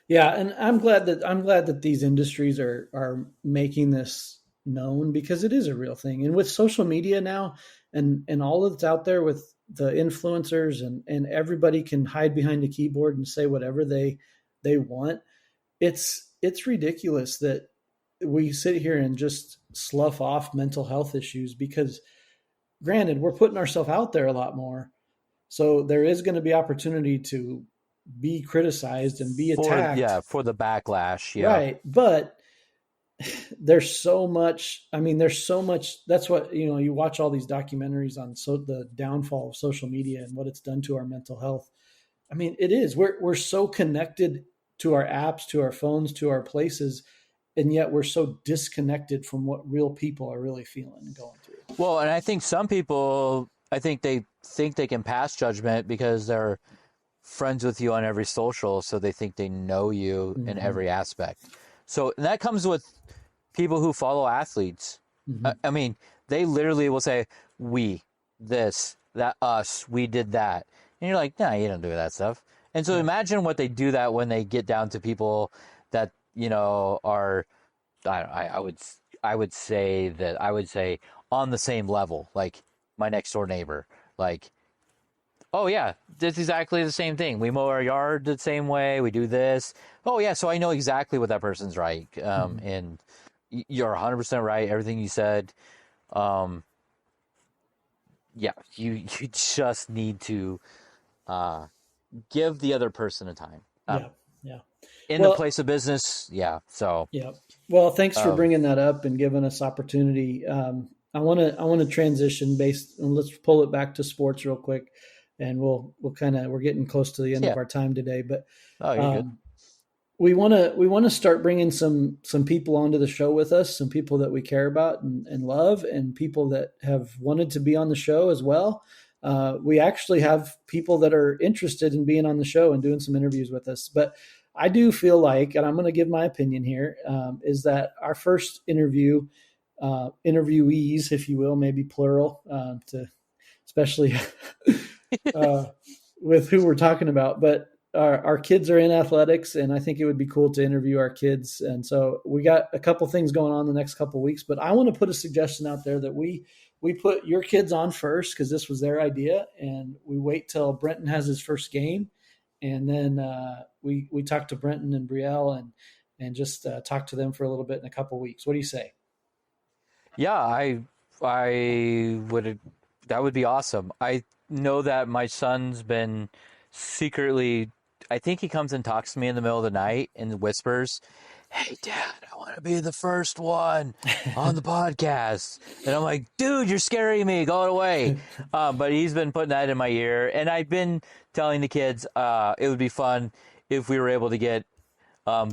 Yeah, and I'm glad that these industries are making this known, because it is a real thing. And with social media now, and all that's out there with the influencers, and everybody can hide behind a keyboard and say whatever they want. It's ridiculous that we sit here and just slough off mental health issues, because granted, we're putting ourselves out there a lot more. So there is going to be opportunity to be criticized and be attacked.
for the backlash, yeah.
Right. But there's so much. That's what, you watch all these documentaries on the downfall of social media and what it's done to our mental health. I mean, it is. We're so connected to our apps, to our phones, to our places, and yet we're so disconnected from what real people are really feeling and going through.
Well, and I think some people, I think they can pass judgment because they're friends with you on every social, so they think they know you in
Mm-hmm.
every aspect. So and that comes with people who follow athletes.
Mm-hmm.
I mean, they literally will say, "We, this, that, us, we did that," and you're like, "No, you don't do that stuff." And so
Yeah.
imagine what they do that when they get down to people that are, I would I would say on the same level, like my next door neighbor, like, oh yeah, it's exactly the same thing. We mow our yard the same way. We do this. Oh yeah, so I know exactly what that person's right.
Mm-hmm.
And you're 100% right. Everything you said. Um, yeah, you just need to uh, give the other person a time.
Yeah. Yeah.
In the
Well,
place of business, yeah. So,
yeah. Well, thanks for
um,
bringing that up and giving us opportunity. I want to transition based, and let's pull it back to sports real quick, and we're getting close to the end of
yeah.
our time today, but
Oh, you're good.
um, we want to start bringing some people onto the show with us, some people that we care about and love, and people that have wanted to be on the show as well. We actually have people that are interested in being on the show and doing some interviews with us. But I do feel like, and I'm going to give my opinion here, is that our first interviewees, if you will, maybe plural, to especially uh, with who we're talking about, but our kids are in athletics, and I think it would be cool to interview our kids. And so we got a couple things going on the next couple weeks, but I want to put a suggestion out there that we put your kids on first, because this was their idea, and we wait till Brenton has his first game, and then we talk to Brenton and Brielle, and just talk to them for a little bit in a couple weeks. What do you say?
Yeah, I would, that would be awesome. I know that my son's been secretly, I think he comes and talks to me in the middle of the night and whispers, "Hey dad, I want to be the first one on the podcast." And I'm like, "Dude, you're scaring me. Go away." But he's been putting that in my ear, and I've been telling the kids it would be fun if we were able to get all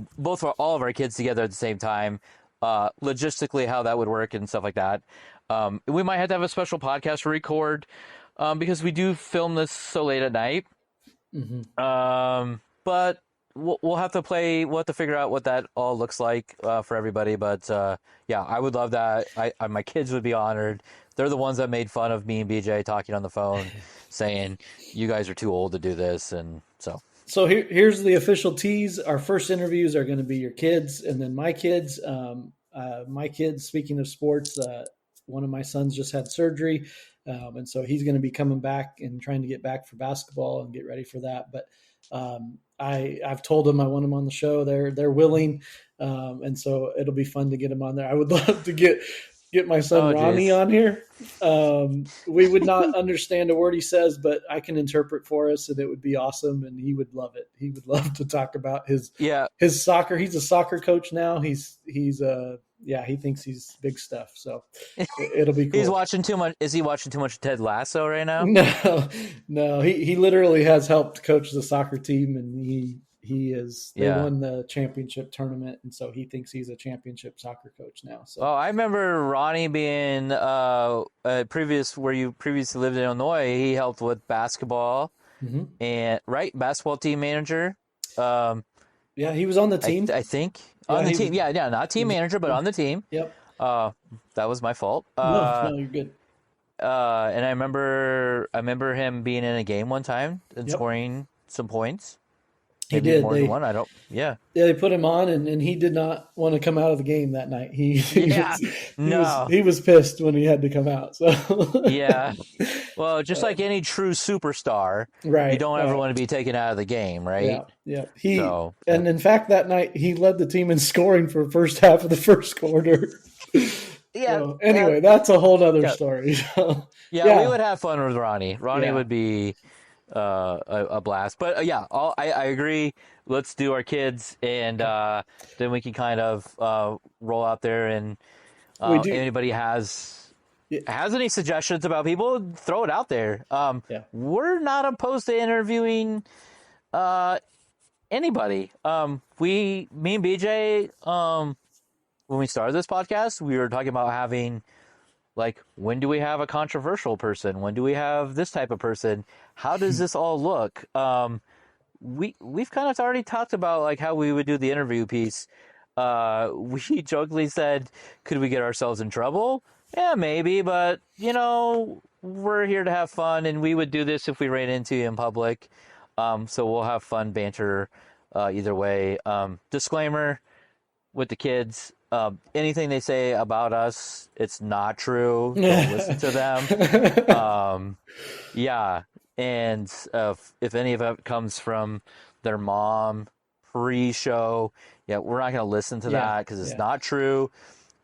of our kids together at the same time. Logistically, how that would work and stuff like that. We might have to have a special podcast to record, because we do film this so late at night.
Mm-hmm.
But we'll have to we'll have to figure out what that all looks like for everybody. But yeah, I would love that. My kids would be honored. They're the ones that made fun of me and BJ talking on the phone, saying you guys are too old to do this, and so.
So here's the official tease. Our first interviews are going to be your kids, and then my kids. My kids. Speaking of sports, one of my sons just had surgery, and so he's going to be coming back and trying to get back for basketball and get ready for that. But I've told them I want them on the show. They're willing, and so it'll be fun to get them on there. I would love to get my son
Oh,
Ronnie
jeez.
on here. We would not understand a word he says, but I can interpret for us, and it would be awesome. And he would love it. He would love to talk about his
Yeah.
soccer. He's a soccer coach now. He's yeah, he thinks he's big stuff. So it'll be
He's
cool.
watching too much. Is he watching too much Ted Lasso right now?
No, no, he literally has helped coach the soccer team, and they
Yeah.
won the championship tournament, and so he thinks he's a championship soccer coach now. So
Oh, I remember Ronnie being previous where you previously lived in Illinois. He helped with basketball
mhm.
and right basketball team manager. Um,
Yeah, he was on the team.
I think
Yeah,
on the team. Yeah, yeah, not team manager, but on the team.
yep.
Uh, that was my fault.
No, no, you're good.
And I remember him being in a game one time and
Yep,
scoring some points,
he
maybe
did.
more than one. I don't. Yeah,
They put him on, and he did not want to come out of the game that night.
yeah, no,
He was pissed when he had to come out. So
yeah. Well, just like any true superstar, you
right,
don't ever want to be taken out of the game, right?
yeah, yeah.
So,
And in fact, that night he led the team in scoring for the first half of the first quarter.
yeah,
So anyway, that's a whole other
yeah,
story. So,
yeah. We
yeah,
would have fun with Ronnie. Ronnie
yeah.
would be a blast. But yeah, I agree. Let's do our kids, and
Okay.
then we can kind of roll out there. And
We do.
anybody
Yeah,
has any suggestions about people, throw it out there.
yeah.
We're not opposed to interviewing uh, anybody. Me and BJ, when we started this podcast, we were talking about having like, when do we have a controversial person? When do we have this type of person? How does this all look? We've kind of already talked about like how we would do the interview piece. We jokingly said, could we get ourselves in trouble? Yeah, maybe, but we're here to have fun, and we would do this if we ran into you in public. So we'll have fun banter either way. Disclaimer with the kids: anything they say about us, it's not true. Don't listen to them. Um, yeah, and if any of it comes from their mom pre-show, yeah, we're not going to listen to
Yeah,
that because it's
yeah,
not true.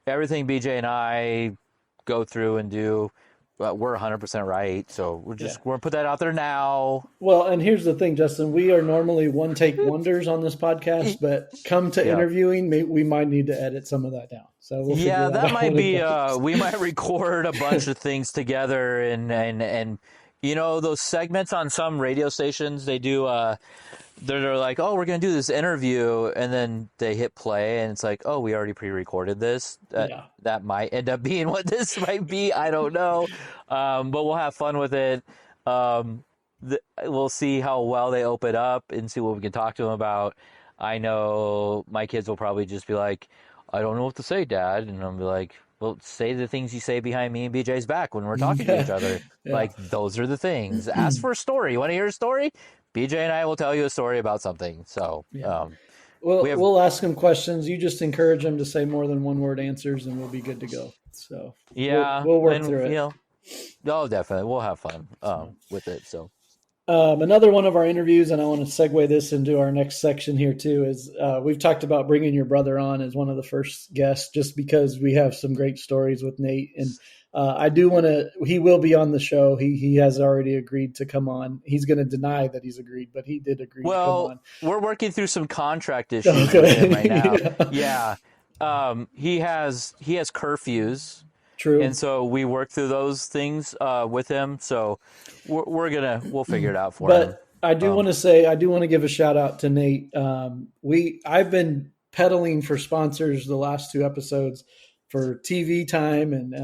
Everything BJ and I go through and do, we're 100% right. So
yeah.
we're gonna put that out there now.
Well, and here's the thing, Justin. We are normally one take wonders on this podcast, but come to
Yeah.
interviewing, we might need to edit some of that down. So we'll figure
Yeah,
that
that
out
might
when it
be.
goes.
We might record a bunch of things together, and those segments on some radio stations they do. They're like, oh, we're gonna do this interview, and then they hit play, and it's like, oh, we already pre-recorded this.
Yeah.
That might end up being what this might be. I don't know, but we'll have fun with it. Um, we'll see how well they open up and see what we can talk to them about. I know my kids will probably just be like, I don't know what to say, Dad. And I'll be like, well, say the things you say behind me and BJ's back when we're talking to each other.
Yeah.
Like, those are the things. Ask for a story. You want to hear a story? BJ and I will tell you a story about something. So,
Yeah.
we have,
We'll ask them questions. You just encourage them to say more than one word answers, and we'll be good to go. So
yeah,
we'll work
and,
through it.
oh, definitely. We'll have fun
So.
with it. So,
Another one of our interviews, and I want to segue this into our next section here too, is we've talked about bringing your brother on as one of the first guests, just because we have some great stories with Nate, and I do want to. He will be on the show. He has already agreed to come on. He's going to deny that he's agreed, but he did agree to come on.
we're working through some contract issues with him right now. Yeah. He has curfews.
True.
And so we work through those things with him. So we'll figure it out for him.
But I do want to give a shout out to Nate. I've been peddling for sponsors the last two episodes for TV time, and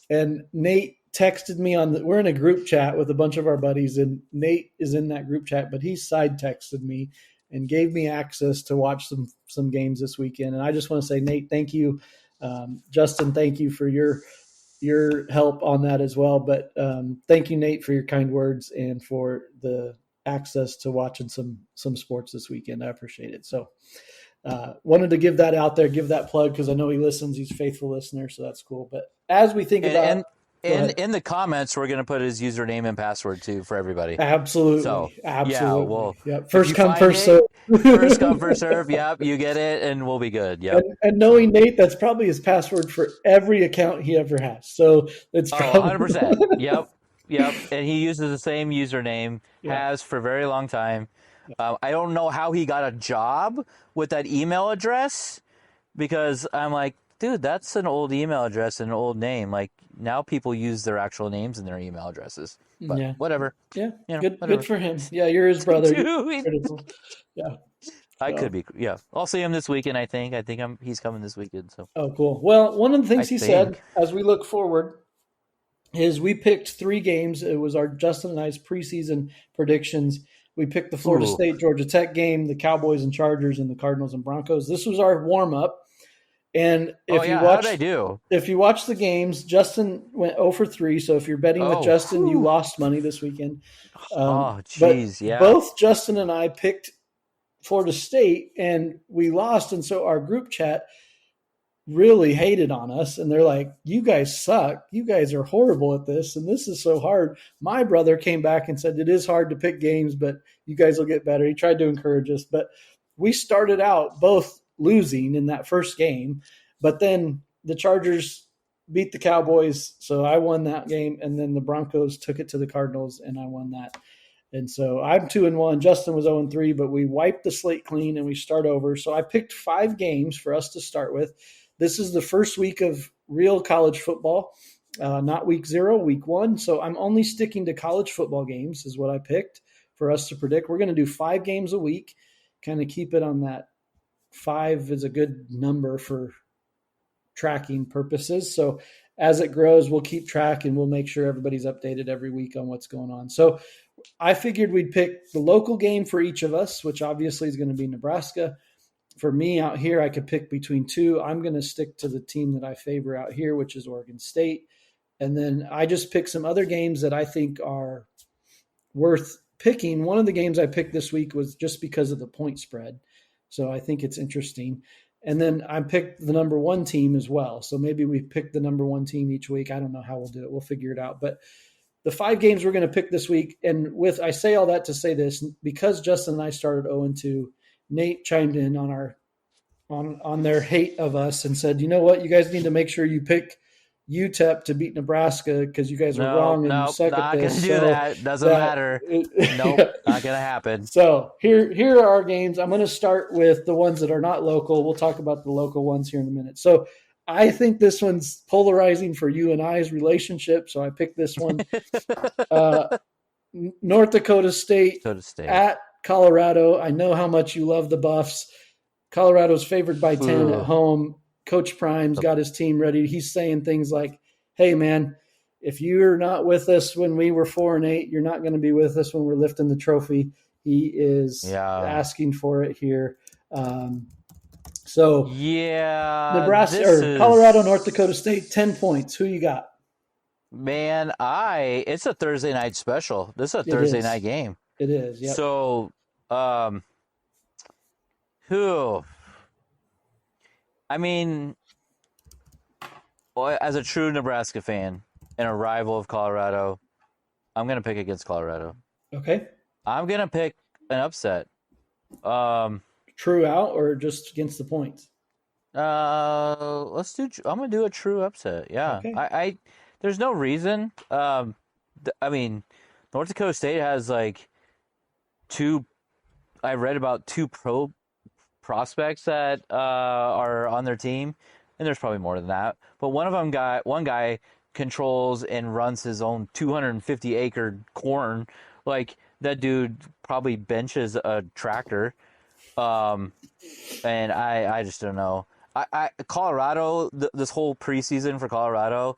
and Nate texted me we're in a group chat with a bunch of our buddies, and Nate is in that group chat, but he side texted me and gave me access to watch some games this weekend. And I just want to say, Nate, thank you. Justin, thank you for your help on that as well. But thank you, Nate, for your kind words and for the access to watching some sports this weekend. I appreciate it. So wanted to give that out there, give that plug, because I know he listens. He's a faithful listener, so that's cool. But as we think about
in the comments, we're going to put his username and password too for everybody.
Absolutely.
So,
absolutely.
Yeah, well,
yep. First come, first serve.
First come, first serve. Yep, you get it, and we'll be good. Yep.
And knowing Nate, that's probably his password for every account he ever has. So it's probably
100%. Yep. And he uses the same username, has for a very long time. I don't know how he got a job with that email address, because I'm like, dude, that's an old email address and an old name. Like now people use their actual names in their email addresses. But
Yeah.
whatever,
Yeah. Good
whatever.
for him. Yeah, you're his brother. You
Dude,
yeah.
I could
So
be. Yeah, I'll see him this weekend. I think he's coming this weekend. So
oh cool. Well, one of the
I
things he said
think.
as we look forward is we picked 3 games. It was our Justin and I's preseason predictions. We picked the Florida
Ooh.
State Georgia Tech game, the Cowboys and Chargers, and the Cardinals and Broncos. This was our warm up. And
Oh yeah, how did I do?
if you watch the games, Justin went 0 for 3. So if you're betting with
Oh,
Justin, you
whew.
lost money this weekend.
Oh,
But
jeez, yeah.
both Justin and I picked Florida State, and we lost. And so our group chat really hated on us, and they're like, you guys suck, you guys are horrible at this, and this is so hard. My brother came back and said it is hard to pick games, but you guys will get better. He tried to encourage us, but we started out both losing in that first game, but then the Chargers beat the Cowboys, so I won that game, and then the Broncos took it to the Cardinals and I won that. And so I'm 2-1. Justin was 0-3, but we wiped the slate clean and we start over. So I picked 5 games for us to start with. This is the first week of real college football, not week 0, week 1. So I'm only sticking to college football games, is what I picked for us to predict. We're going to do 5 games a week, kind of keep it on that. 5 is a good number for tracking purposes. So as it grows, we'll keep track and we'll make sure everybody's updated every week on what's going on. So I figured we'd pick the local game for each of us, which obviously is going to be Nebraska. For me out here, I could pick between 2. I'm going to stick to the team that I favor out here, which is Oregon State. And then I just picked some other games that I think are worth picking. One of the games I picked this week was just because of the point spread. So I think it's interesting. And then I picked the number 1 team as well. So maybe we pick the number 1 team each week. I don't know how we'll do it. We'll figure it out. But the 5 games we're going to pick this week, and I say all that to say this, because Justin and I started 0-2, Nate chimed in on their hate of us and said, you know what, you guys need to make sure you pick UTEP to beat Nebraska because you guys are
No,
wrong and you
nope,
suck at
not gonna
this.
do
So
that. Doesn't matter. Nope,
yeah.
not gonna happen.
So here are our games. I'm going to start with the ones that are not local. We'll talk about the local ones here in a minute. So I think this one's polarizing for you and I's relationship. So I picked this one. North Dakota State
Go to state.
at Colorado. I know how much you love the Buffs. Colorado's favored by 10
Ooh.
at home. Coach Prime's got his team ready. He's saying things like, hey, man, if you're not with us when we were 4-8, you're not going to be with us when we're lifting the trophy. He is asking for it here. So Nebraska or Colorado, North Dakota State, 10 points. Who you got?
Man, it's a Thursday night special. This is a Thursday night game.
It is. Yep.
So, who? I mean, as a true Nebraska fan and a rival of Colorado, I'm gonna pick against Colorado.
Okay.
I'm gonna pick an upset.
True out or just against the points?
Let's do. I'm gonna do a true upset. Yeah.
Okay.
I there's no reason. I mean, North Dakota State has like 2. I read about 2 pro prospects that are on their team, and there's probably more than that. But one guy controls and runs his own 250-acre corn. Like that dude probably benches a tractor. And I just don't know. Colorado, this whole preseason for Colorado,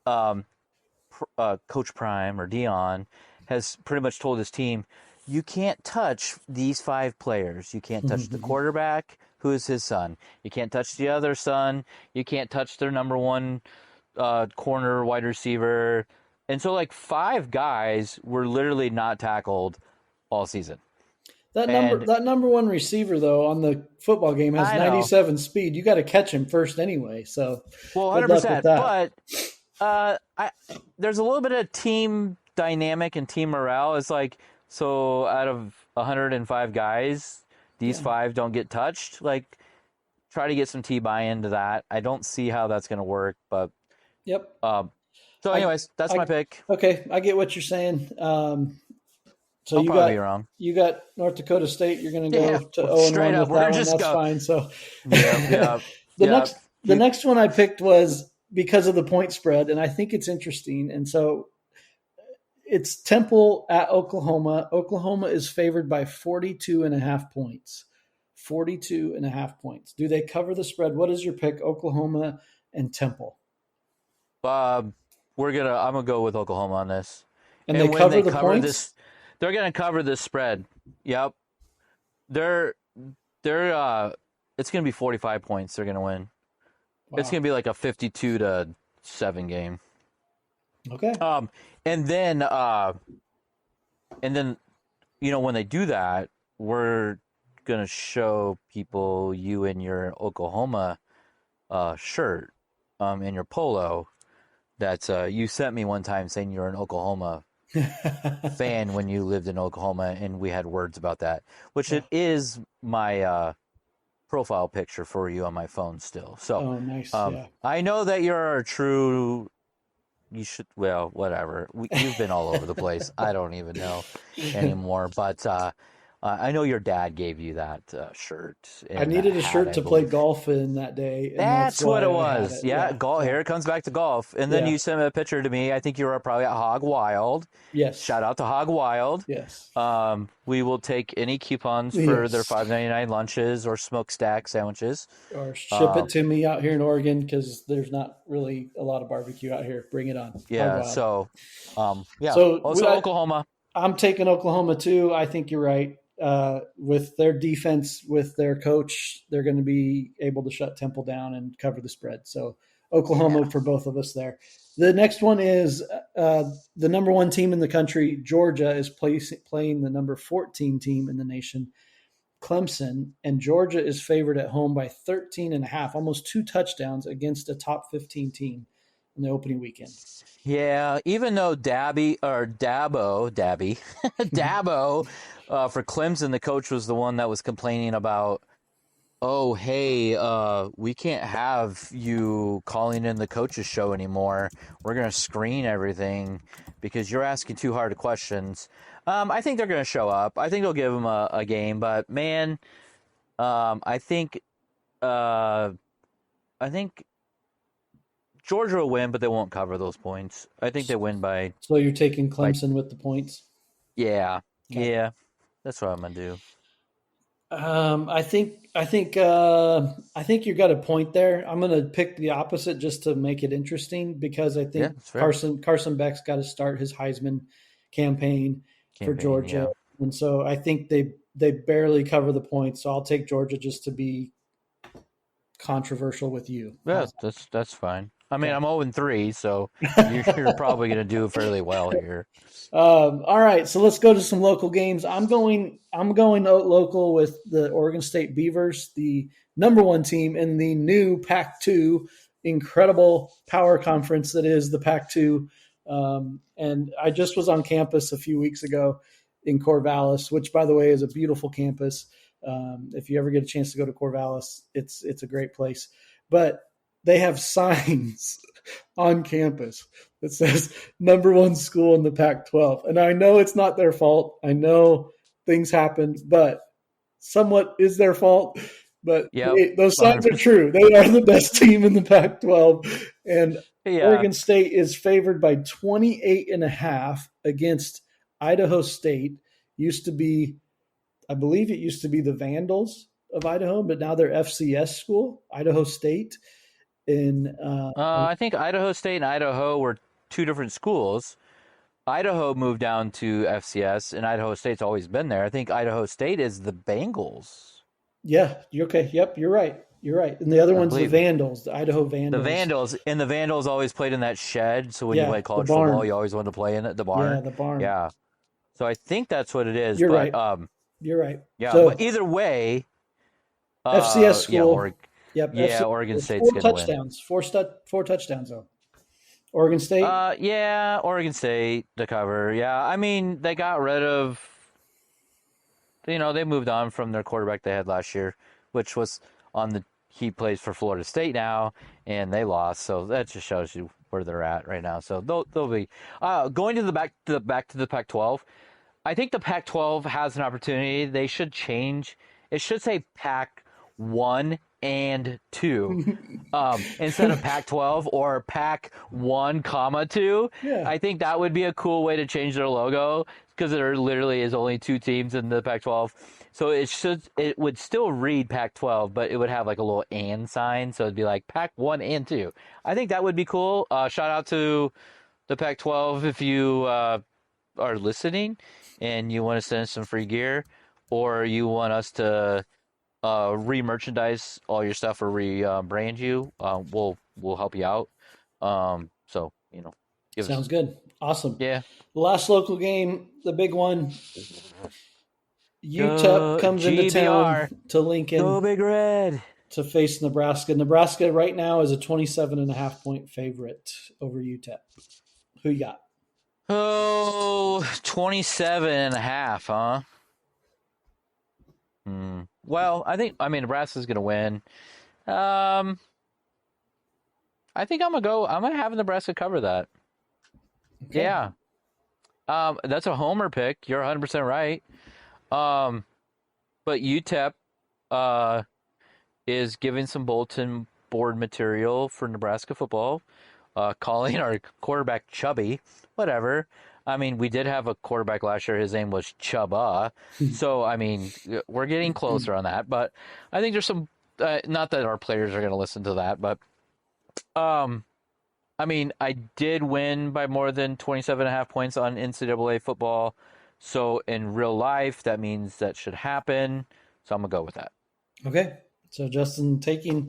Coach Prime or Dion has pretty much told his team, you can't touch these 5 players. You can't touch the quarterback, who is his son. You can't touch the other son. You can't touch their number 1 corner wide receiver. And so, like, 5 guys were literally not tackled all season.
That number 1 receiver, though, on the football game has 97 speed. You got to catch him first anyway. So,
well, 100%. But there's a little bit of team dynamic and team morale. It's like, so out of 105 guys, these 5 don't get touched. Like, try to get some buy-in to that. I don't see how that's going to work, but
yep.
So, anyways, that's my pick.
Okay, I get what you're saying. So
I'll probably be wrong.
You got North Dakota State. You're going to go to 0-1
straight up.
with that one.
Just
That's fine. So
yeah.
the
Yeah.
next one I picked was because of the point spread, and I think it's interesting. And so it's Temple at Oklahoma. Oklahoma is favored by 42 and a half points. 42 and a half points. Do they cover the spread? What is your pick, Oklahoma and Temple?
I'm gonna go with Oklahoma on this.
And they
And when
cover
they
the
cover
points?
this, they're gonna cover this spread. Yep. They're they're it's gonna be 45 points. They're gonna win. It's
Wow.
gonna be like a 52-7 game.
Okay.
Um, and then when they do that, we're gonna show people you in your Oklahoma shirt, in your polo that you sent me one time saying you're an Oklahoma fan when you lived in Oklahoma, and we had words about that, which
Yeah.
it is my profile picture for you on my phone still. So
Oh, nice. Yeah.
I know that you're a true. You should, well, whatever. You've been all over the place. I don't even know anymore. But I know your dad gave you that shirt
I
and that
needed a
hat,
shirt
I
to play
believe.
golf in that day, and that's
That's what
why
it
I had
was.
it.
Yeah,
Yeah.
golf.
Yeah.
Here it comes back to golf. And then
Yeah.
you sent a picture to me. I think you were probably at Hog Wild.
Yes.
Shout out to Hog Wild.
Yes.
We will take any coupons for their
Yes.
$5.99 lunches or smokestack sandwiches.
Or ship
Um,
it to me out here in Oregon because there's not really a lot of barbecue out here. Bring it on. Hog
yeah.
wild.
So, yeah.
So
Also, Oklahoma.
I'm taking Oklahoma too. I think you're right. With their defense, with their coach, they're going to be able to shut Temple down and cover the spread. So
Yeah.
Oklahoma for both of us there. The next one is the number one team in the country. Georgia is playing the number 14 team in the nation, Clemson, and Georgia is favored at home by 13 and a half, almost 2 touchdowns against a top 15 team in the opening weekend.
Yeah, even though Dabby, Dabo, for Clemson, the coach was the one that was complaining about, oh, hey, we can't have you calling in the coaches show anymore. We're going to screen everything because you're asking too hard of questions. I think they're going to show up. I think they'll give them a game, but man, I think, I think Georgia will win, but they won't cover those points. I think they win by
So you're taking
by
Clemson with the points?
yeah,
Okay.
yeah. That's what I'm gonna do.
I think you got a point there. I'm going to pick the opposite just to make it interesting because I
Yeah,
think
that's fair.
Carson Beck's got to start his Heisman campaign for
Campaign,
Georgia,
yeah,
and so I think they barely cover the points. So I'll take Georgia just to be controversial with you.
yeah.
How's
That's fine. I mean,
that?
I'm 0-3, so you're,
Okay.
you're probably gonna do fairly well here.
All right, so let's go to some local games. I'm going local with the Oregon State Beavers, the number one team in the new Pac-2, incredible power conference that is the Pac-2. And I just was on campus a few weeks ago in Corvallis, which, by the way, is a beautiful campus. If you ever get a chance to go to Corvallis, it's a great place. But they have signs on campus that says number one school in the Pac 12. And I know it's not their fault. I know things happened, but somewhat is their fault. But
Yep,
those signs are
100%.
true. They are the best team in the Pac 12. And
Yeah.
Oregon State is favored by 28 and a half against Idaho State. Used to be, I believe it used to be the Vandals of Idaho, but now they're FCS school, Idaho State. In
I think Idaho State and Idaho were two different schools. Idaho moved down to FCS, and Idaho State's always been there. I think Idaho State is the Bengals,
Yeah, you're okay. Yep, you're right. You're right. And the other
I
one's the
believe.
Vandals, the Idaho
The
Vandals.
Vandals, and the Vandals always played in that shed. So when you
Yeah,
played
the
college football,
barn.
you always wanted to play in it, the
Yeah,
barn.
the barn.
Yeah. So I think that's what it is.
You're
But
right. You're right.
yeah. But
So
either way,
FCS
yeah,
school. Yep,
Yeah, Oregon
FCS.
State's
Four
gonna win.
touchdowns. Four touchdowns though. Oregon State.
Yeah, Oregon State to cover. Yeah, I mean they got rid of. They moved on from their quarterback they had last year, which was on the. He plays for Florida State now, and they lost. So that just shows you where they're at right now. So they'll be going to the back to the Pac-12. I think the Pac-12 has an opportunity. They should change. It should say Pac-1 and 2. Instead of Pac-12 or Pac-1, comma 2.
Yeah.
I think that would be a cool way to change their logo because there literally is only 2 teams in the Pac-12. So it would still read Pac-12, but it would have like a little and sign, so it'd be like Pac-1 and 2. I think that would be cool. Shout out to the Pac-12 if you are listening and you want to send us some free gear, or you want us to re-merchandise all your stuff or re-brand you, we'll help you out. So give us.
Sounds good. Awesome.
Yeah.
The last local game, the big one, UTEP
Go
comes into town
GBR.
to
Go
Lincoln
Big Red.
to face Nebraska. Nebraska right now is a 27.5 point favorite over UTEP. Who you got?
Oh, 27.5, huh? Well, I mean, Nebraska's going to win. I think I'm going to have Nebraska cover that.
Okay.
Yeah. That's a homer pick. You're 100% right. But UTEP is giving some bulletin board material for Nebraska football, calling our quarterback chubby. Whatever. I mean, we did have a quarterback last year. His name was Chubba. So, I mean, we're getting closer on that. But I think there's some, not that our players are going to listen to that, but I mean, I did win by more than 27.5 points on NCAA football. So in real life, that means that should happen. So I'm going to go with that.
Okay. So Justin taking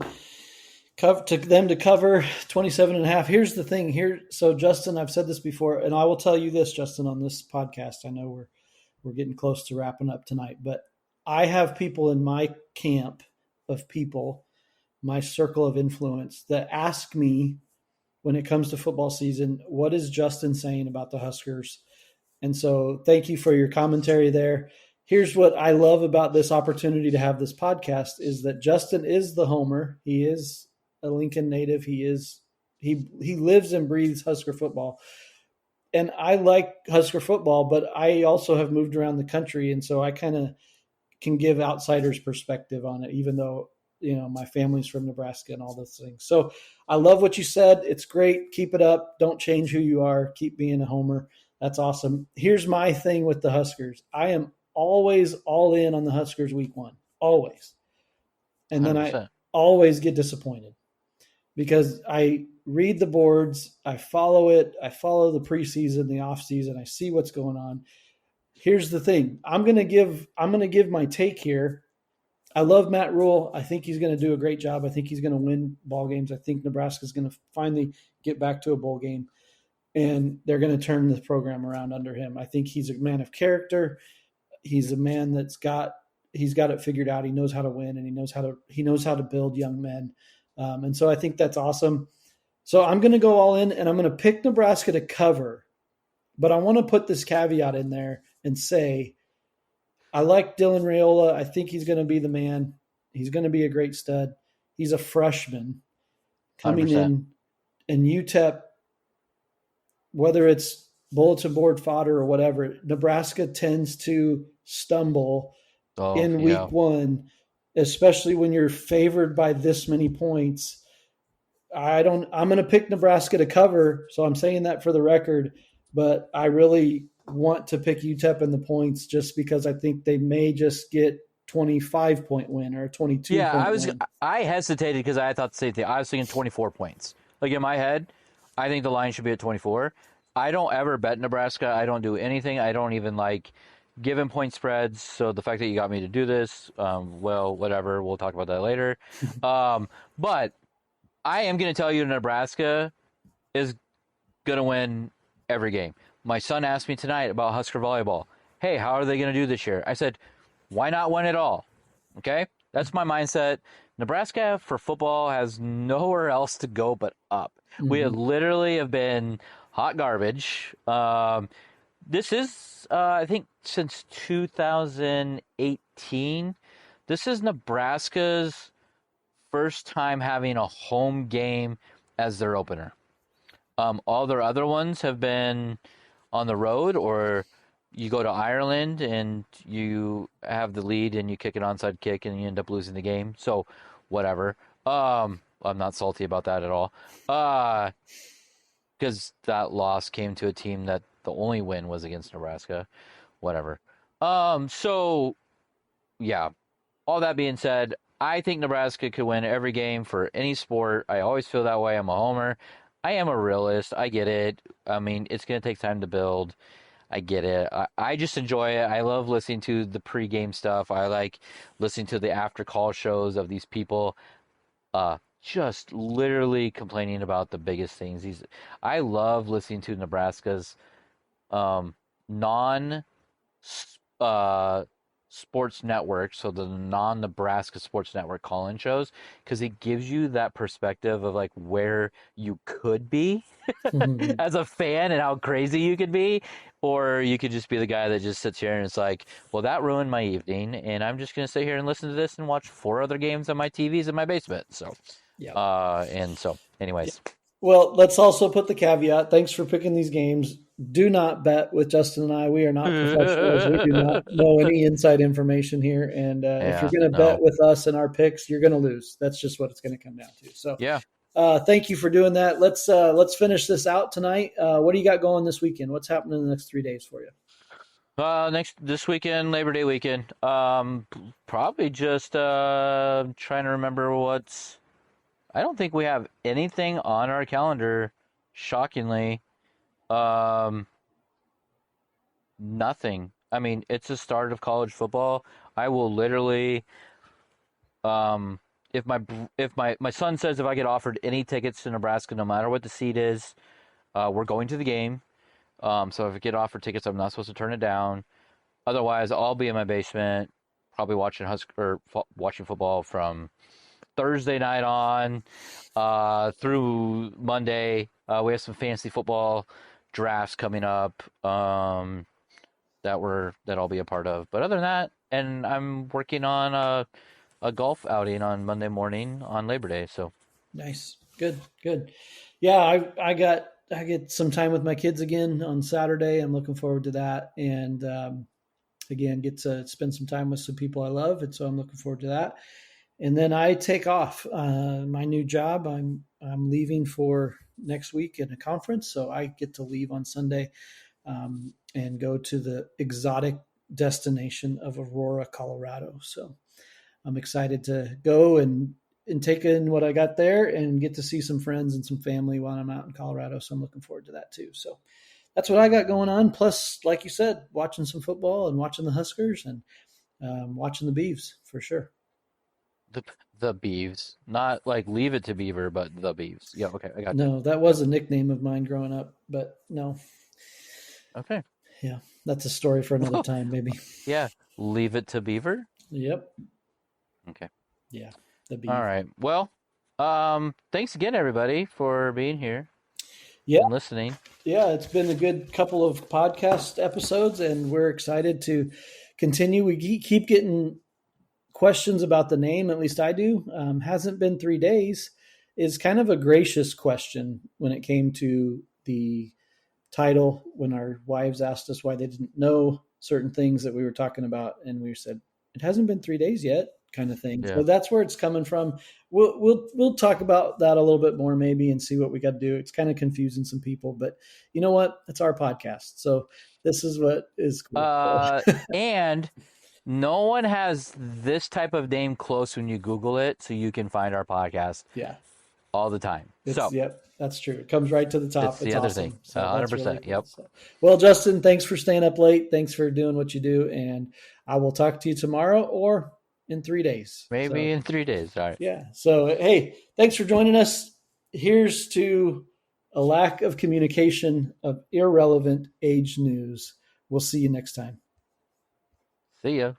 to them to cover 27.5. Here's the thing here. So Justin, I've said this before, and I will tell you this, Justin, on this podcast. I know we're getting close to wrapping up tonight, but I have people in my camp of people, my circle of influence, that ask me when it comes to football season, what is Justin saying about the Huskers? And so thank you for your commentary there. Here's what I love about this opportunity to have this podcast is that Justin is the homer. He is a Lincoln native. He lives and breathes Husker football. And I like Husker football, but I also have moved around the country. And so I kind of can give outsiders perspective on it, even though, my family's from Nebraska and all those things. So I love what you said. It's great. Keep it up. Don't change who you are. Keep being a homer. That's awesome. Here's my thing with the Huskers. I am always all in on the Huskers week 1. Always. And then
100%.
I always get disappointed because I read the boards. I follow it. I follow the preseason, the offseason. I see what's going on. Here's the thing. I'm going to give my take here. I love Matt Rule. I think he's going to do a great job. I think he's going to win ball games. I think Nebraska's going to finally get back to a bowl game, and they're going to turn the program around under him. I think he's a man of character. He's a man he's got it figured out. He knows how to win, and he knows how to build young men. And so I think that's awesome. So I'm going to go all in, and I'm going to pick Nebraska to cover, but I want to put this caveat in there and say, I like Dylan Raiola. I think he's going to be the man. He's going to be a great stud. He's a freshman coming
100%.
in, and UTEP, whether it's bulletin board fodder or whatever, Nebraska tends to stumble in week 1, especially when you're favored by this many points. I'm going to pick Nebraska to cover, so I'm saying that for the record, but I really want to pick UTEP in the points just because I think they may just get 25-point win or a 22 win.
I hesitated because I thought the same thing. I was thinking 24 points. Like in my head, I think the line should be at 24. I don't ever bet Nebraska. I don't do anything. I don't even like giving point spreads. So the fact that you got me to do this, well, whatever. We'll talk about that later. But I am going to tell you Nebraska is going to win every game. My son asked me tonight about Husker volleyball. Hey, how are they going to do this year? I said, why not win it all? Okay? That's my mindset. Nebraska for football has nowhere else to go but up. Mm-hmm. We literally have been hot garbage. This is, I think, since 2018. This is Nebraska's first time having a home game as their opener. All their other ones have been on the road, or you go to Ireland and you have the lead and you kick an onside kick and you end up losing the game. So whatever. I'm not salty about that at all. Because that loss came to a team that the only win was against Nebraska. Whatever. So yeah. All that being said, I think Nebraska could win every game for any sport. I always feel that way. I'm a homer. I am a realist. I get it. I mean, it's going to take time to build. I get it. I just enjoy it. I love listening to the pregame stuff. I like listening to the after call shows of these people just literally complaining about the biggest things. I love listening to Nebraska's non uh, sports network, so the non-Nebraska sports network call-in shows, because it gives you that perspective of like where you could be as a fan and how crazy you could be, or you could just be the guy that just sits here and it's like, well, that ruined my evening, and I'm just gonna sit here and listen to this and watch 4 other games on my TVs in my basement. So,
Yeah.
and so, anyways.
Well, let's also put the caveat. Thanks for picking these games. Do not bet with Justin and I. We are not professionals. We do not know any inside information here. And if you're
Yeah,
going to bet
no.
with us and our picks, you're going to lose. That's just what it's going to come down to. So,
Yeah.
thank you for doing that. Let's finish this out tonight. What do you got going this weekend? What's happening in the next 3 days for you?
This weekend, Labor Day weekend. Probably just trying to remember what's. I don't think we have anything on our calendar. Shockingly, um, nothing. I mean, it's the start of college football. I will literally, um, if my son says if I get offered any tickets to Nebraska, no matter what the seat is, we're going to the game. So if I get offered tickets, I'm not supposed to turn it down. Otherwise, I'll be in my basement, probably watching football from Thursday night on through Monday. We have some fantasy football drafts coming up that I'll be a part of. But other than that, and I'm working on a golf outing on Monday morning on Labor Day. So
Nice. Good. Good. Yeah, I get some time with my kids again on Saturday. I'm looking forward to that. And again, get to spend some time with some people I love. And so I'm looking forward to that. And then I take off my new job. I'm leaving for next week in a conference, so I get to leave on Sunday and go to the exotic destination of Aurora, Colorado. So I'm excited to go and take in what I got there and get to see some friends and some family while I'm out in Colorado. So I'm looking forward to that too. So that's what I got going on. Plus, like you said, watching some football and watching the Huskers and watching the Beavs for sure.
the the Beavs, not like Leave It to Beaver, but the Beavs. Yeah, okay, I got you.
No, that
Yep.
was a nickname of mine growing up, but no.
Okay.
Yeah, that's a story for another
Well,
time, maybe.
yeah, Leave It to Beaver.
Yep.
Okay.
Yeah, the
All
Beav.
right. Well, thanks again, everybody, for being here
Yeah,
and listening.
yeah, it's been a good couple of podcast episodes, and we're excited to continue. We keep getting questions about the name, at least I do. Hasn't been 3 days is kind of a gracious question when it came to the title. When our wives asked us why they didn't know certain things that we were talking about, and we said it hasn't been 3 days yet, kind of thing.
Yeah.
So that's where it's coming from. We'll talk about that a little bit more maybe and see what we got to do. It's kind of confusing some people, but you know what? It's our podcast, so this is what is cool.
And no one has this type of name close when you Google it, so you can find our podcast
Yeah,
all the time.
yep, that's true. It comes right to the top.
It's the other
awesome.
thing.
So that's really
100%.
cool.
Yep.
So, well, Justin, thanks for staying up late. Thanks for doing what you do, and I will talk to you tomorrow or in 3 days.
Maybe
So,
in 3 days. All right.
yeah. So, hey, thanks for joining us. Here's to a lack of communication of irrelevant age news. We'll see you next time.
See ya.